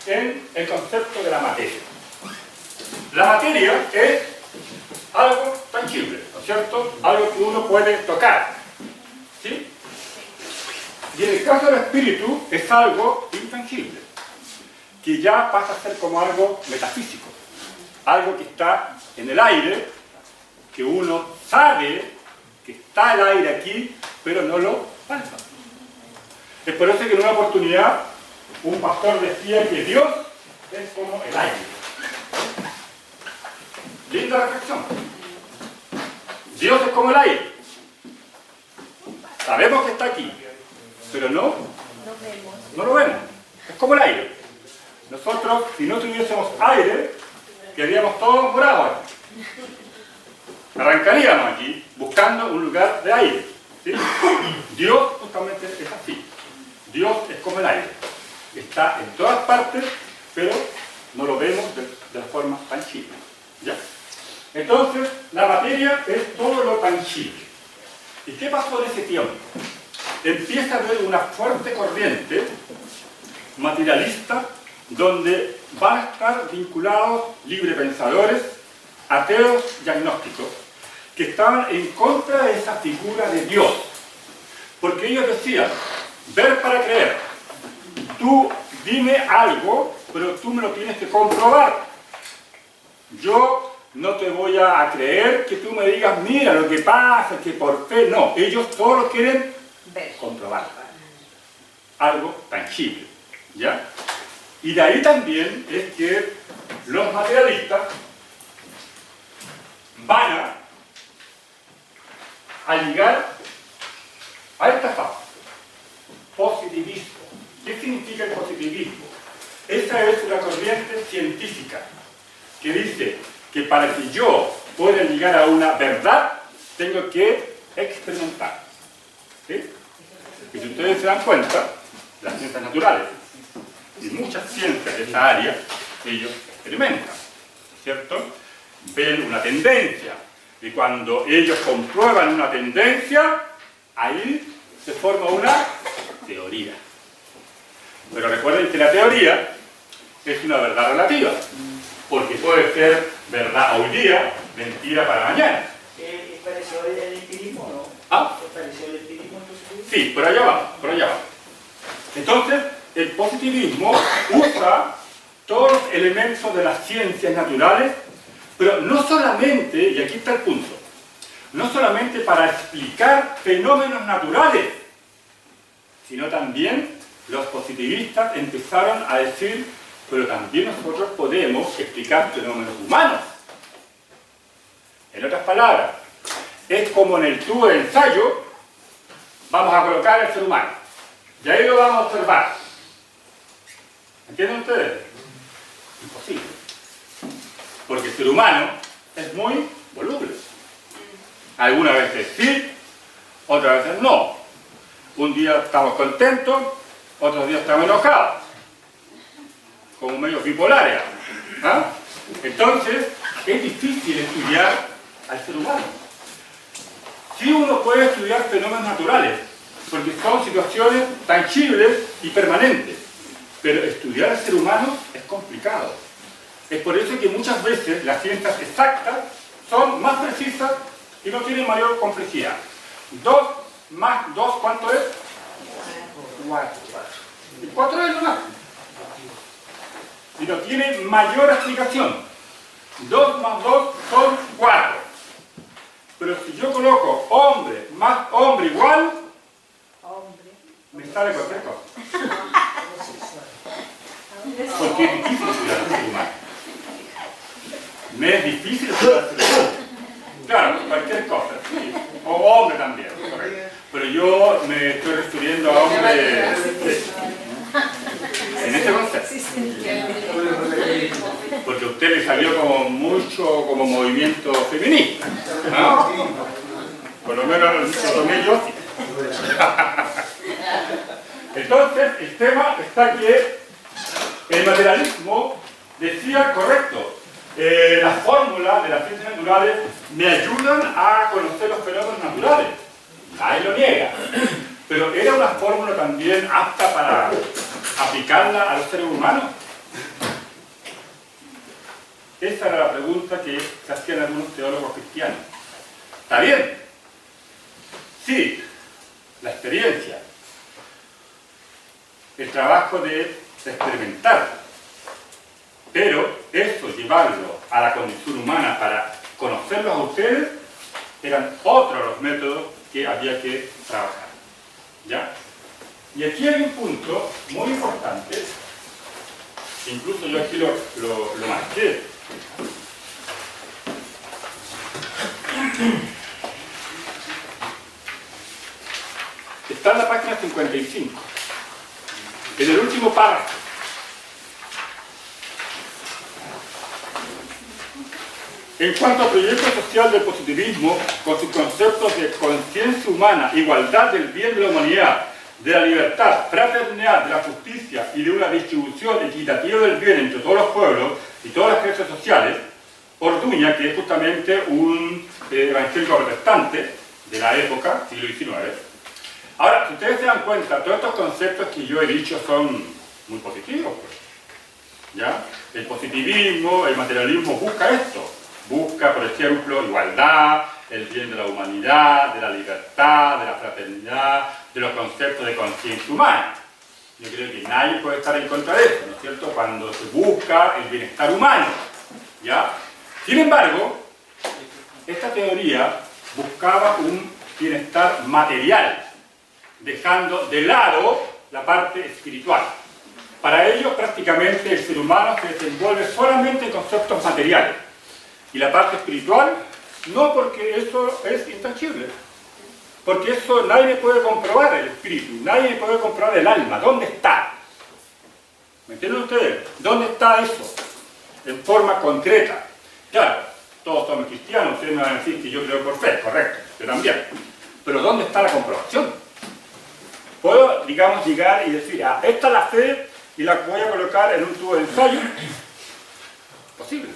en el concepto de la materia. La materia es algo tangible, ¿no es cierto? Algo que uno puede tocar, ¿sí? Y en el caso del espíritu es algo intangible, que ya pasa a ser como algo metafísico, algo que está en el aire, que uno sabe que está el aire aquí, pero no lo palpa. Es por eso que en una oportunidad un pastor decía que Dios es como el aire. Linda reflexión. Dios es como el aire. Sabemos que está aquí, pero no lo vemos. Es como el aire. Nosotros, si no tuviésemos aire, quedaríamos todos morados. Arrancaríamos aquí buscando un lugar de aire, ¿sí? Dios justamente es así. Dios es como el aire. Está en todas partes, pero no lo vemos de la forma tangible, ¿ya? Entonces, la materia es todo lo tangible. ¿Y qué pasó en ese tiempo? Empieza a haber una fuerte corriente materialista donde van a estar vinculados librepensadores, ateos y agnósticos, que estaban en contra de esa figura de Dios. Porque ellos decían, ver para creer. Tú dime algo, pero tú me lo tienes que comprobar. Yo no te voy a creer que tú me digas, mira lo que pasa, que por fe. No, ellos todo lo quieren comprobar. Algo tangible, ¿ya? Y de ahí también es que los materialistas van a ligar a esta fase. Positivismo. ¿Qué significa el positivismo? Esa es una corriente científica que dice que para que yo pueda llegar a una verdad, tengo que experimentar. ¿Sí? Y si ustedes se dan cuenta, las ciencias naturales y muchas ciencias de esa área, ellos experimentan, ¿cierto? Ven una tendencia, y cuando ellos comprueban una tendencia, ahí se forma una teoría. Pero recuerden que la teoría es una verdad relativa, porque puede ser verdad hoy día, mentira para mañana. ¿Es parecido al empirismo, no? ¿Ah? ¿Es parecido al empirismo entonces? Sí, por allá va, por allá va. Entonces, el positivismo usa todos los elementos de las ciencias naturales, pero no solamente, y aquí está el punto, no solamente para explicar fenómenos naturales, sino también los positivistas empezaron a decir, pero también nosotros podemos explicar fenómenos humanos. En otras palabras, es como en el tubo de ensayo, vamos a colocar al ser humano, y ahí lo vamos a observar. ¿Entienden ustedes? Imposible. Porque el ser humano es muy voluble. Algunas veces sí, otras veces no. Un día estamos contentos, otros días estamos enojados. Como medios bipolares. ¿Ah? Entonces, es difícil estudiar al ser humano. Sí uno puede estudiar fenómenos naturales, porque son situaciones tangibles y permanentes. Pero estudiar al ser humano es complicado. Es por eso que muchas veces las ciencias exactas son más precisas y no tienen mayor complejidad. 2 más 2, ¿cuánto es? 4. Y 4 es lo más. Y no tiene mayor explicación. 2 más 2 son 4. Pero si yo coloco hombre más hombre igual, me sale cualquier cosa. Porque es difícil estudiar al ser humano. Me es difícil estudiar al ser humano. Claro, cualquier cosa. Sí. O hombre también. Correcto. Pero yo me estoy refiriendo a hombres en este concepto. Porque a usted le salió como mucho como movimiento feminista, ¿no? Por lo menos lo tomé yo así. Entonces, el tema está que el materialismo decía, correcto, las fórmulas de las ciencias naturales me ayudan a conocer los fenómenos naturales. Nadie lo niega. Pero ¿era una fórmula también apta para aplicarla a los seres humanos? Esa era la pregunta que se hacían algunos teólogos cristianos. ¿Está bien? Sí, la experiencia, el trabajo de experimentar, pero eso, llevarlo a la condición humana para conocerlos a ustedes, eran otros los métodos que había que trabajar. ¿Ya? Y aquí hay un punto muy importante, incluso yo aquí lo marqué. Está en la página 55, en el último párrafo. En cuanto al proyecto social del positivismo, con sus conceptos de conciencia humana, igualdad del bien de la humanidad, de la libertad, fraternidad, de la justicia y de una distribución equitativa del bien entre todos los pueblos y todas las clases sociales, Orduña, que es justamente un evangélico protestante de la época, siglo XIX. Ahora, si ustedes se dan cuenta, todos estos conceptos que yo he dicho son muy positivos, pues. ¿Ya? El positivismo, el materialismo busca esto. Busca, por ejemplo, igualdad, el bien de la humanidad, de la libertad, de la fraternidad, de los conceptos de conciencia humana. Yo creo que nadie puede estar en contra de eso, ¿no es cierto? Cuando se busca el bienestar humano, ¿ya? Sin embargo, esta teoría buscaba un bienestar material, dejando de lado la parte espiritual. Para ello, prácticamente, el ser humano se desenvuelve solamente en conceptos materiales. Y la parte espiritual, no, porque eso es intangible. Porque eso nadie puede comprobar, el espíritu, nadie puede comprobar el alma. ¿Dónde está? ¿Me entienden ustedes? ¿Dónde está eso? En forma concreta. Claro, todos somos cristianos, ustedes me van a decir que yo creo por fe, correcto, yo también. Pero ¿dónde está la comprobación? Puedo, digamos, llegar y decir, ah, esta es la fe y la voy a colocar en un tubo de ensayo. Posible.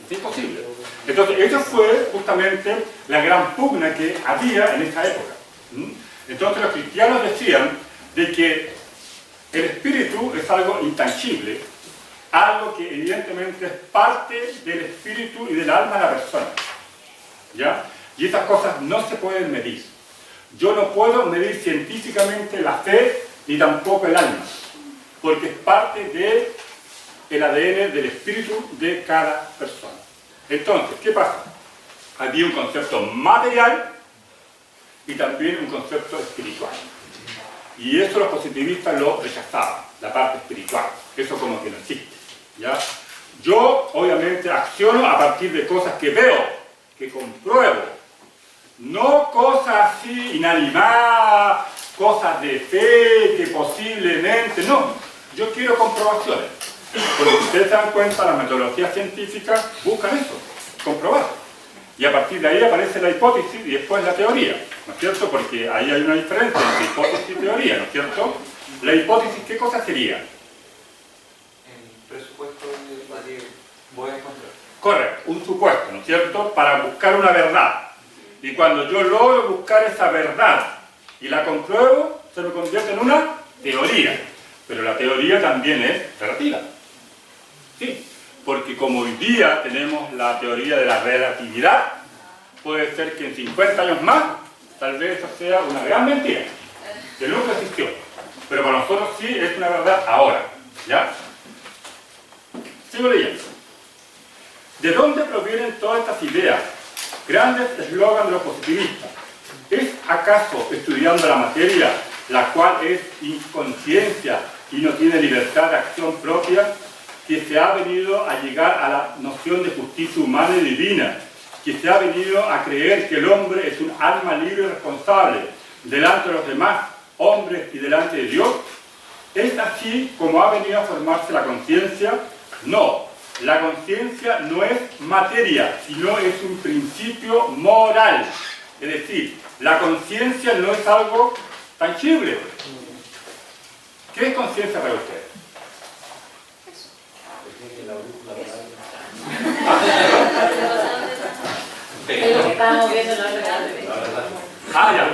Es imposible. Entonces, esa fue justamente la gran pugna que había en esa época. Entonces, los cristianos decían de que el espíritu es algo intangible, algo que evidentemente es parte del espíritu y del alma de la persona. ¿Ya? Y esas cosas no se pueden medir. Yo no puedo medir científicamente la fe ni tampoco el alma, porque es parte de el ADN del espíritu de cada persona. Entonces, ¿qué pasa? Había un concepto material y también un concepto espiritual. Y eso los positivistas lo rechazaban, la parte espiritual. Eso como que no existe. ¿Ya? Yo, obviamente, acciono a partir de cosas que veo, que compruebo. No cosas así inanimadas, cosas de fe, que posiblemente... No, yo quiero comprobaciones. Porque si ustedes se dan cuenta, las metodologías científicas buscan eso, comprobar. Y a partir de ahí aparece la hipótesis y después la teoría, ¿no es cierto? Porque ahí hay una diferencia entre hipótesis y teoría, ¿no es cierto? La hipótesis, ¿qué cosa sería? El presupuesto de que voy a encontrar. Correcto, un supuesto, ¿no es cierto? Para buscar una verdad. Y cuando yo logro buscar esa verdad y la compruebo, se me convierte en una teoría. Pero la teoría también es relativa. Sí, porque como hoy día tenemos la teoría de la relatividad, puede ser que en 50 años más, tal vez eso sea una gran mentira, que nunca existió. Pero para nosotros sí es una verdad ahora. ¿Ya? Sigo leyendo. ¿De dónde provienen todas estas ideas? Grandes eslogans de los positivistas. ¿Es acaso estudiando la materia, la cual es inconsciencia y no tiene libertad de acción propia, que se ha venido a llegar a la noción de justicia humana y divina, que se ha venido a creer que el hombre es un alma libre y responsable, delante de los demás hombres y delante de Dios? ¿Es así como ha venido a formarse la conciencia? No, la conciencia no es materia, sino es un principio moral. Es decir, la conciencia no es algo tangible. ¿Qué es conciencia para usted? Es lo que estábamos viendo en la verdad. Ah, ya.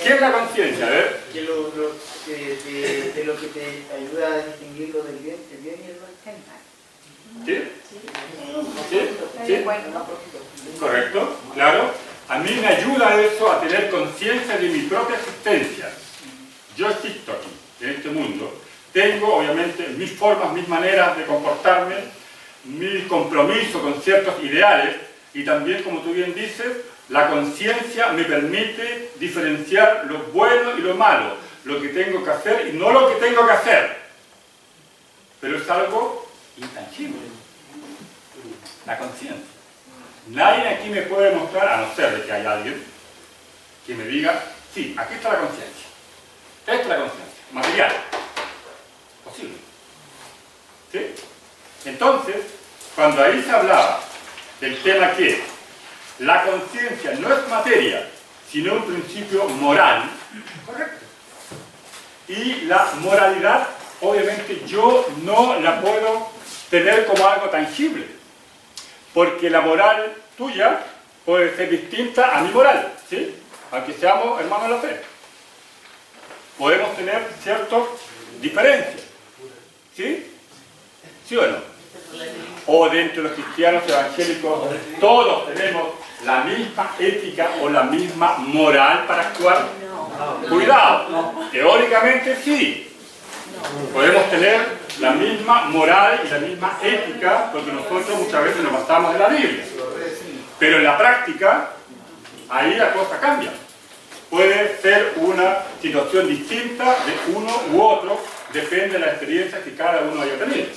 ¿Qué es la conciencia? A ver. De lo que te ayuda a distinguir lo del bien, el bien y el mal. ¿Sí? ¿Sí? ¿Sí? Correcto, claro. A mí me ayuda eso a tener conciencia de mi propia existencia. Yo existo aquí, en este mundo. Tengo, obviamente, mis formas, mis maneras de comportarme, mi compromiso con ciertos ideales y también, como tú bien dices, la conciencia me permite diferenciar lo bueno y lo malo, lo que tengo que hacer y no lo que tengo que hacer. Pero es algo intangible, la conciencia. Nadie aquí me puede demostrar, a no ser de que haya alguien que me diga, sí, aquí está la conciencia. Esta es la conciencia, material. Posible. ¿Sí? Entonces, cuando ahí se hablaba del tema que la conciencia no es materia, sino un principio moral, correcto. Y la moralidad, obviamente, yo no la puedo tener como algo tangible, porque la moral tuya puede ser distinta a mi moral, ¿sí? Aunque seamos hermanos de la fe. Podemos tener ciertas diferencias, ¿sí? ¿Sí o no? O dentro de los cristianos evangélicos, todos tenemos la misma ética o la misma moral para actuar. Cuidado, teóricamente sí. Podemos tener la misma moral y la misma ética porque nosotros muchas veces nos basamos en la Biblia. Pero en la práctica, ahí la cosa cambia. Puede ser una situación distinta de uno u otro, depende de la experiencia que cada uno haya tenido.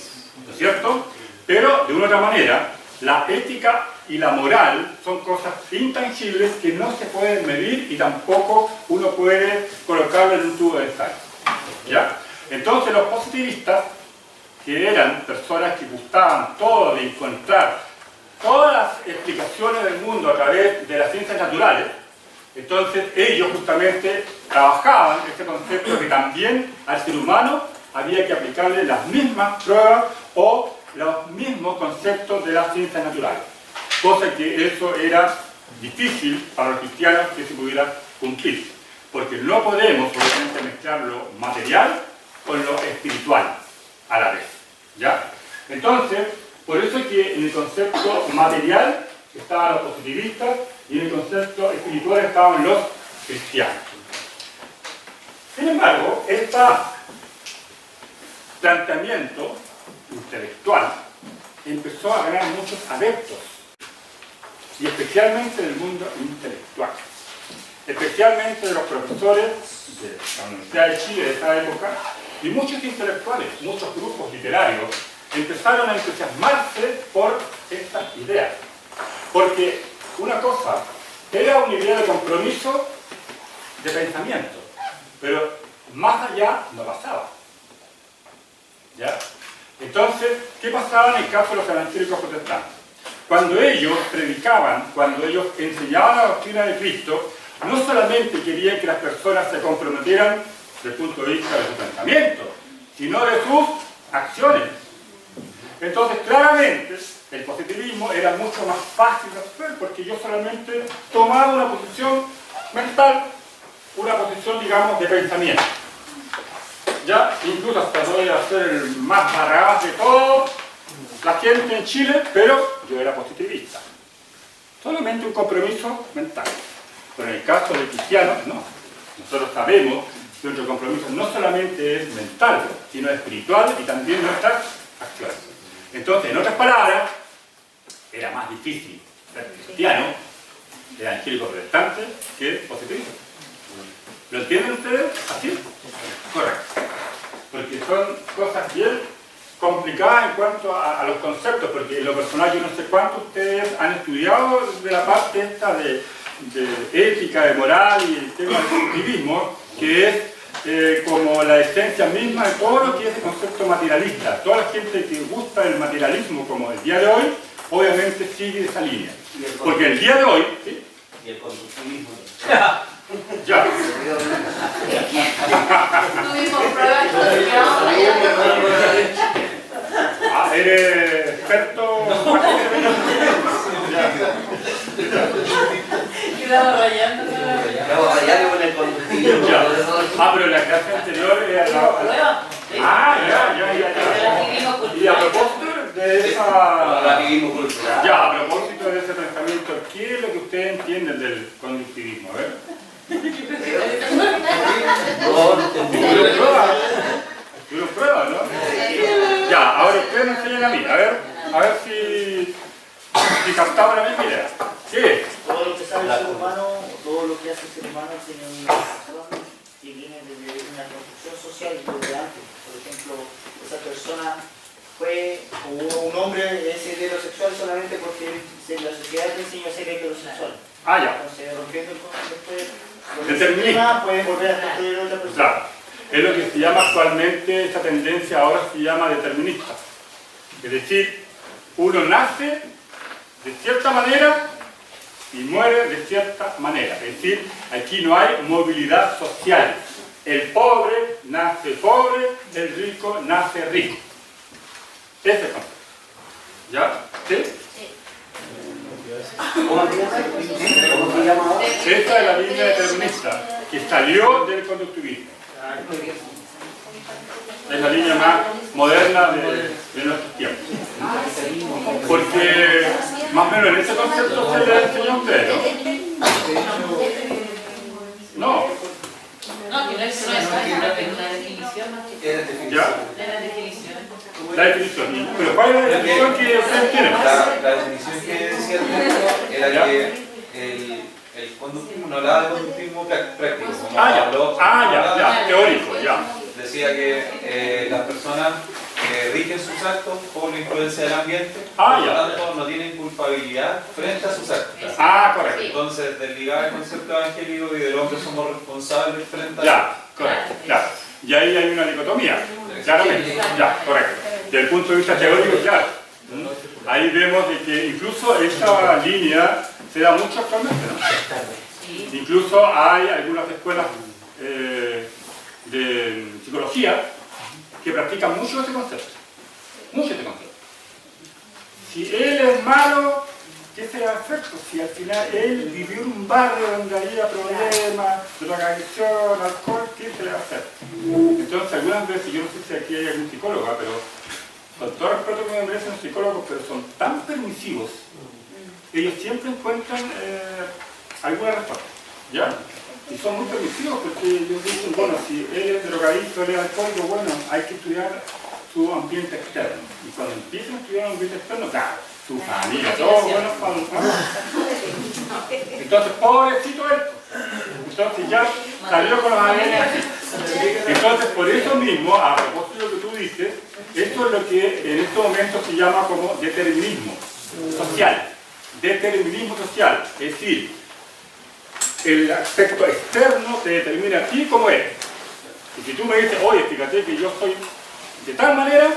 ¿No es cierto? Pero de una otra manera, la ética y la moral son cosas intangibles que no se pueden medir y tampoco uno puede colocarlo en un tubo de ensayo. ¿Ya? Entonces los positivistas, que eran personas que gustaban todo de encontrar todas las explicaciones del mundo a través de las ciencias naturales, entonces ellos justamente trabajaban este concepto que también al ser humano había que aplicarle las mismas pruebas o los mismos conceptos de las ciencias naturales. Cosa que eso era difícil para los cristianos que se pudiera cumplir. Porque no podemos, obviamente, mezclar lo material con lo espiritual a la vez. ¿Ya? Entonces, por eso es que en el concepto material estaban los positivistas y en el concepto espiritual estaban los cristianos. Sin embargo, este planteamiento intelectual empezó a ganar muchos adeptos, y especialmente del mundo intelectual, especialmente de los profesores de la Universidad de Chile de esa época, y muchos intelectuales, muchos grupos literarios empezaron a entusiasmarse por estas ideas, porque una cosa era una idea de compromiso de pensamiento, pero más allá no pasaba. ¿Ya? Entonces, ¿qué pasaba en el caso de los evangélicos protestantes? Cuando ellos predicaban, cuando ellos enseñaban la doctrina de Cristo, no solamente querían que las personas se comprometieran desde el punto de vista de su pensamiento, sino de sus acciones. Entonces, claramente, el positivismo era mucho más fácil de hacer, porque yo solamente tomaba una posición mental, una posición, digamos, de pensamiento. Ya, incluso hasta voy a ser el más barragás de toda la gente en Chile, pero yo era positivista. Solamente un compromiso mental. Pero en el caso de cristianos, no. Nosotros sabemos que nuestro compromiso no solamente es mental, sino espiritual y también nuestras acciones. Entonces, en otras palabras, era más difícil ser cristiano, evangélico protestante, que positivista. ¿Lo entienden ustedes? ¿Así? Correcto. Porque son cosas bien complicada en cuanto a los conceptos, porque en lo personal yo no sé cuántos de ustedes han estudiado de la parte esta de ética, de moral y el tema del positivismo, que es como la esencia misma de todo lo que es el concepto materialista. Toda la gente que gusta del materialismo como el día de hoy, obviamente sigue esa línea. Porque el día de hoy... ¿sí? Y el conductivismo. Ya. Tuvimos pruebas y Ah, ¿eres experto? quedamos rayando. Luego rayando con el conductivismo. Ya. Ah, pero la clase anterior era la... Ah, ya. Y a propósito de esa... Relativismo cultural. Ya, a propósito de ese pensamiento, ¿qué es lo que ustedes entienden del conductivismo? A ver. Tú lo pruebas, ¿no? Ya, ahora ustedes me enseñan a mí, a ver si captamos la misma idea. ¿Qué es? Todo lo que sabe el ser humano, todo lo que hace el ser humano tiene una razón y viene desde una construcción social desde antes. Por ejemplo, esa persona fue un hombre es heterosexual solamente porque la sociedad te enseñó a ser heterosexual. Ah, ya. Entonces, rompiendo el concepto Determinismo. puede volver a construir otra persona. Claro. Es lo que se llama actualmente, esta tendencia ahora se llama determinista. Es decir, uno nace de cierta manera y muere de cierta manera. Es decir, aquí no hay movilidad social. El pobre nace pobre, el rico nace rico. Ese concepto. ¿Ya? ¿Sí? ¿Cómo se llama ahora? Esta es la línea determinista que salió del conductivismo. Es la línea más moderna de nuestros tiempos. Porque más o menos en ese concepto se le enseñó a ustedes, ¿no? No. No, que no es una definición más que... ¿Ya? Era definición. La definición. ¿Pero cuál es la definición que ustedes tienen? La definición que decía el texto era que el conductismo no hablaba de conductismo práctico. Como habló, ya, teórico, ya. decía que las personas rigen sus actos por la influencia del ambiente, Ah, por lo ya. tanto no tienen culpabilidad frente a sus actos. Ah, correcto. Entonces, desligar el concepto evangélico y del hombre somos responsables frente a... Ya, correcto, claro. Y ahí hay una dicotomía, claramente, ya, correcto. Desde el punto de vista teórico, claro. Ahí vemos de que incluso esta línea se da mucho actualmente, ¿no? Incluso hay algunas escuelas de psicología que practican mucho ese concepto. Mucho este concepto. Si él es malo, ¿qué se le va a hacer? Pues si al final él vivió en un barrio donde había problemas, drogadicción, alcohol, ¿qué se le va a hacer? Entonces algunas veces, yo no sé si aquí hay algún psicólogo, pero con todo respeto que me merecen los psicólogos, pero son tan permisivos, ellos siempre encuentran alguna respuesta, ¿ya? Y son muy permisivos porque ellos dicen, bueno, si él es drogadicto, él es alcohólico, bueno, hay que estudiar su ambiente externo. Y cuando empiezan a estudiar el ambiente externo, claro, su familia, todos buenos entonces, pobrecito él. Entonces ya salió con los ADN así. Entonces, por eso mismo, a propósito de lo que tú dices, esto es lo que en este momento se llama como determinismo social. Determinismo social, es decir, el aspecto externo te determina a ti como eres. Y si tú me dices, oye, fíjate que yo soy de tal manera,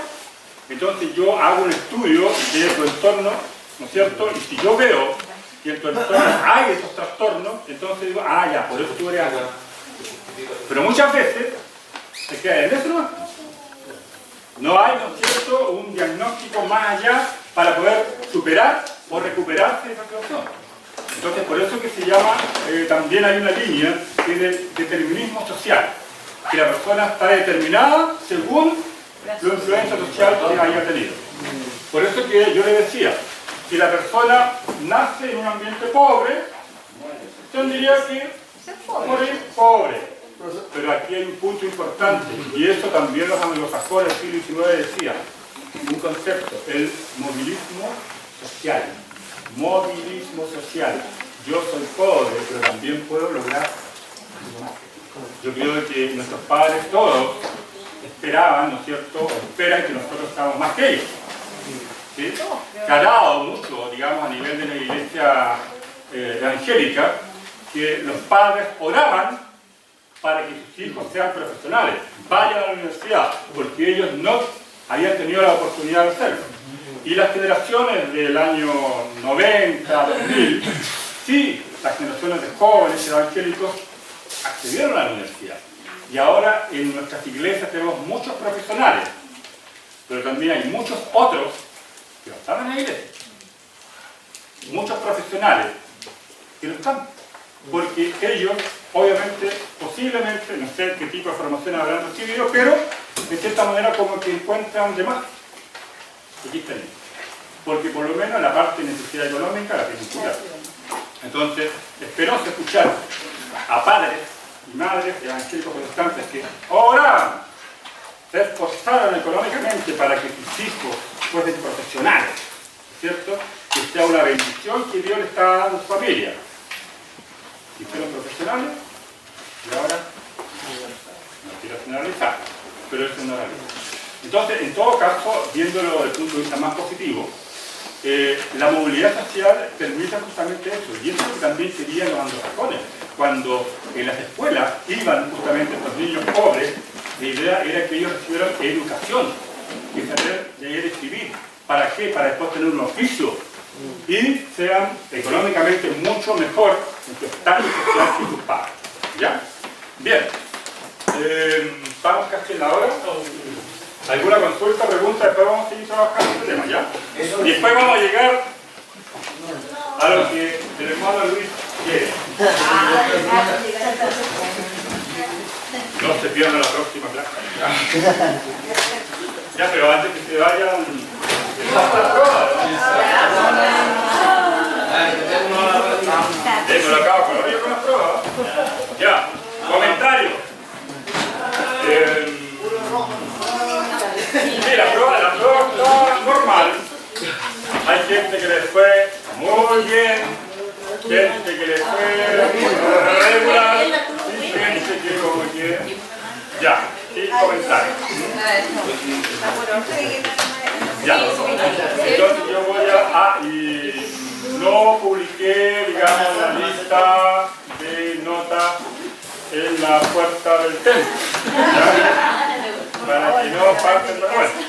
entonces yo hago un estudio de tu entorno, ¿no es cierto? Y si yo veo que en tu entorno hay esos trastornos, entonces digo, ah, ya, por eso tú eres así. Pero muchas veces se queda en eso, ¿no? No hay, ¿no es cierto?, un diagnóstico más allá para poder superar o recuperarse de esa situación. Entonces, por eso que se llama, también hay una línea que es el determinismo social, que la persona está determinada según la influencia social que haya tenido. Por eso que yo le decía, si la persona nace en un ambiente pobre, tendría que morir pobre. Pero aquí hay un punto importante, y eso también los anglosajones del siglo XIX decían, un concepto, el movilismo social. Movilismo social. Yo soy pobre, pero también puedo lograr. Yo creo que nuestros padres todos esperaban, ¿no es cierto?, esperan que nosotros seamos más que ellos. ¿Sí? Se ha dado mucho, digamos, a nivel de la iglesia evangélica, que los padres oraban para que sus hijos sean profesionales, vayan a la universidad, porque ellos no habían tenido la oportunidad de hacerlo. Y las generaciones del año 90, 2000, sí, las generaciones de jóvenes evangélicos accedieron a la universidad. Y ahora en nuestras iglesias tenemos muchos profesionales, pero también hay muchos otros que no están en la iglesia. Muchos profesionales que no están. Porque ellos, obviamente, posiblemente, no sé qué tipo de formación habrán recibido, pero de cierta manera como que encuentran de más. Aquí está. Porque por lo menos la parte de necesidad económica la tienen cubierta. Entonces, espero escuchar a padres y madres evangélicos protestantes que oraban, se esforzaron económicamente para que sus hijos fuesen profesionales, ¿cierto? Que sea una bendición que Dios le está dando a su familia. Y fueron profesionales, y ahora no quiero generalizar, pero eso no es la realidad. Entonces, en todo caso, viéndolo desde el punto de vista más positivo, la movilidad social permite justamente eso, y eso que también querían los anglosajones. Cuando en las escuelas iban justamente estos niños pobres, la idea era que ellos recibieran educación, que saber leer y escribir. ¿Para qué? Para después tener un oficio y sean económicamente mucho mejor en su estatus social que sus padres. ¿Ya? Bien. Vamos casi en la hora. ¿Alguna consulta, pregunta? Después vamos a seguir trabajando este tema, ¿ya? Y después vamos a llegar a lo que el hermano Luis quiere. No se pierdan la próxima clase. Ya, pero antes que se vayan... Démoslo acá, pero yo con las pruebas. Ya, comentario. Sí, la prueba está normal. Hay gente que le fue muy bien, gente que le fue regular, y gente que como que... Ya, y comentario. Ya, entonces yo voy y no publiqué, digamos, la lista de notas en la puerta del templo, para que no parten vergüenza.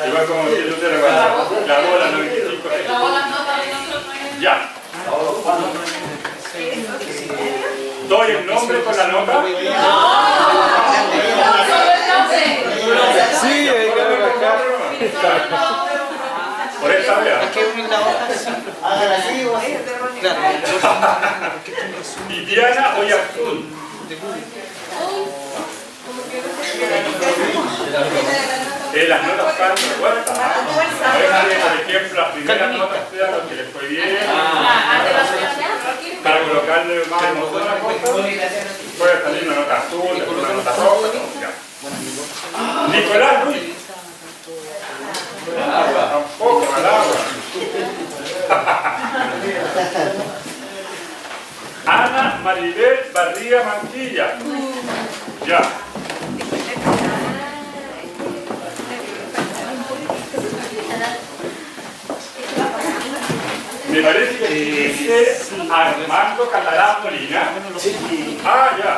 Igual como decía Lutero, la bola 95. Ya. ¿Doy el nombre con la nota? Sí, hay que bajar. Por esta vea. Viviana Oyarzún. Las notas están revueltas. Por ejemplo, las primeras notas sean los que les fue bien. Para colocarle más emoción a la cosa, puede salir una nota azul, después una nota roja. Nicolás Luis. Tampoco, al agua. Ana Maribel Barría Mantilla. Ya. Me parece que dice Armando Catalán Molina. Ah, ya.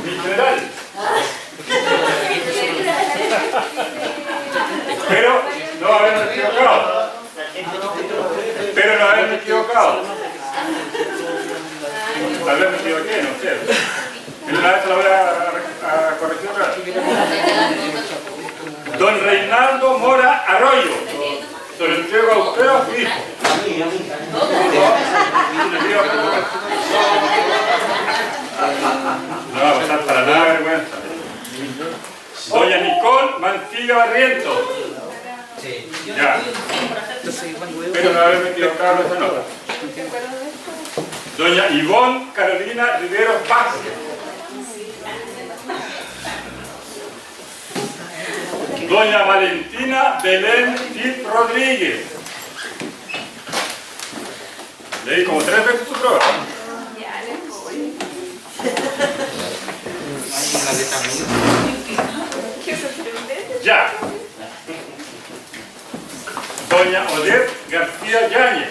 Mi general. Pero no haberme equivocado. Pero no haberme equivocado. Tal vez me equivoqué, no sé. Pero una vez la voy a corregir otra vez. Don Reinaldo Mora Arroyo. Se lo entrego a usted o a su hijo. No va a pasar para nada vergüenza. Doña Nicole Mancilla Barrientos. Ya. Pero no haberme equivocado en esa nota. Doña Ivonne Carolina Riveros Vázquez. Doña Valentina Belén Cid Rodríguez. Leí como 3 veces su prueba. Hay una letra muy... doña Odette García Yáñez.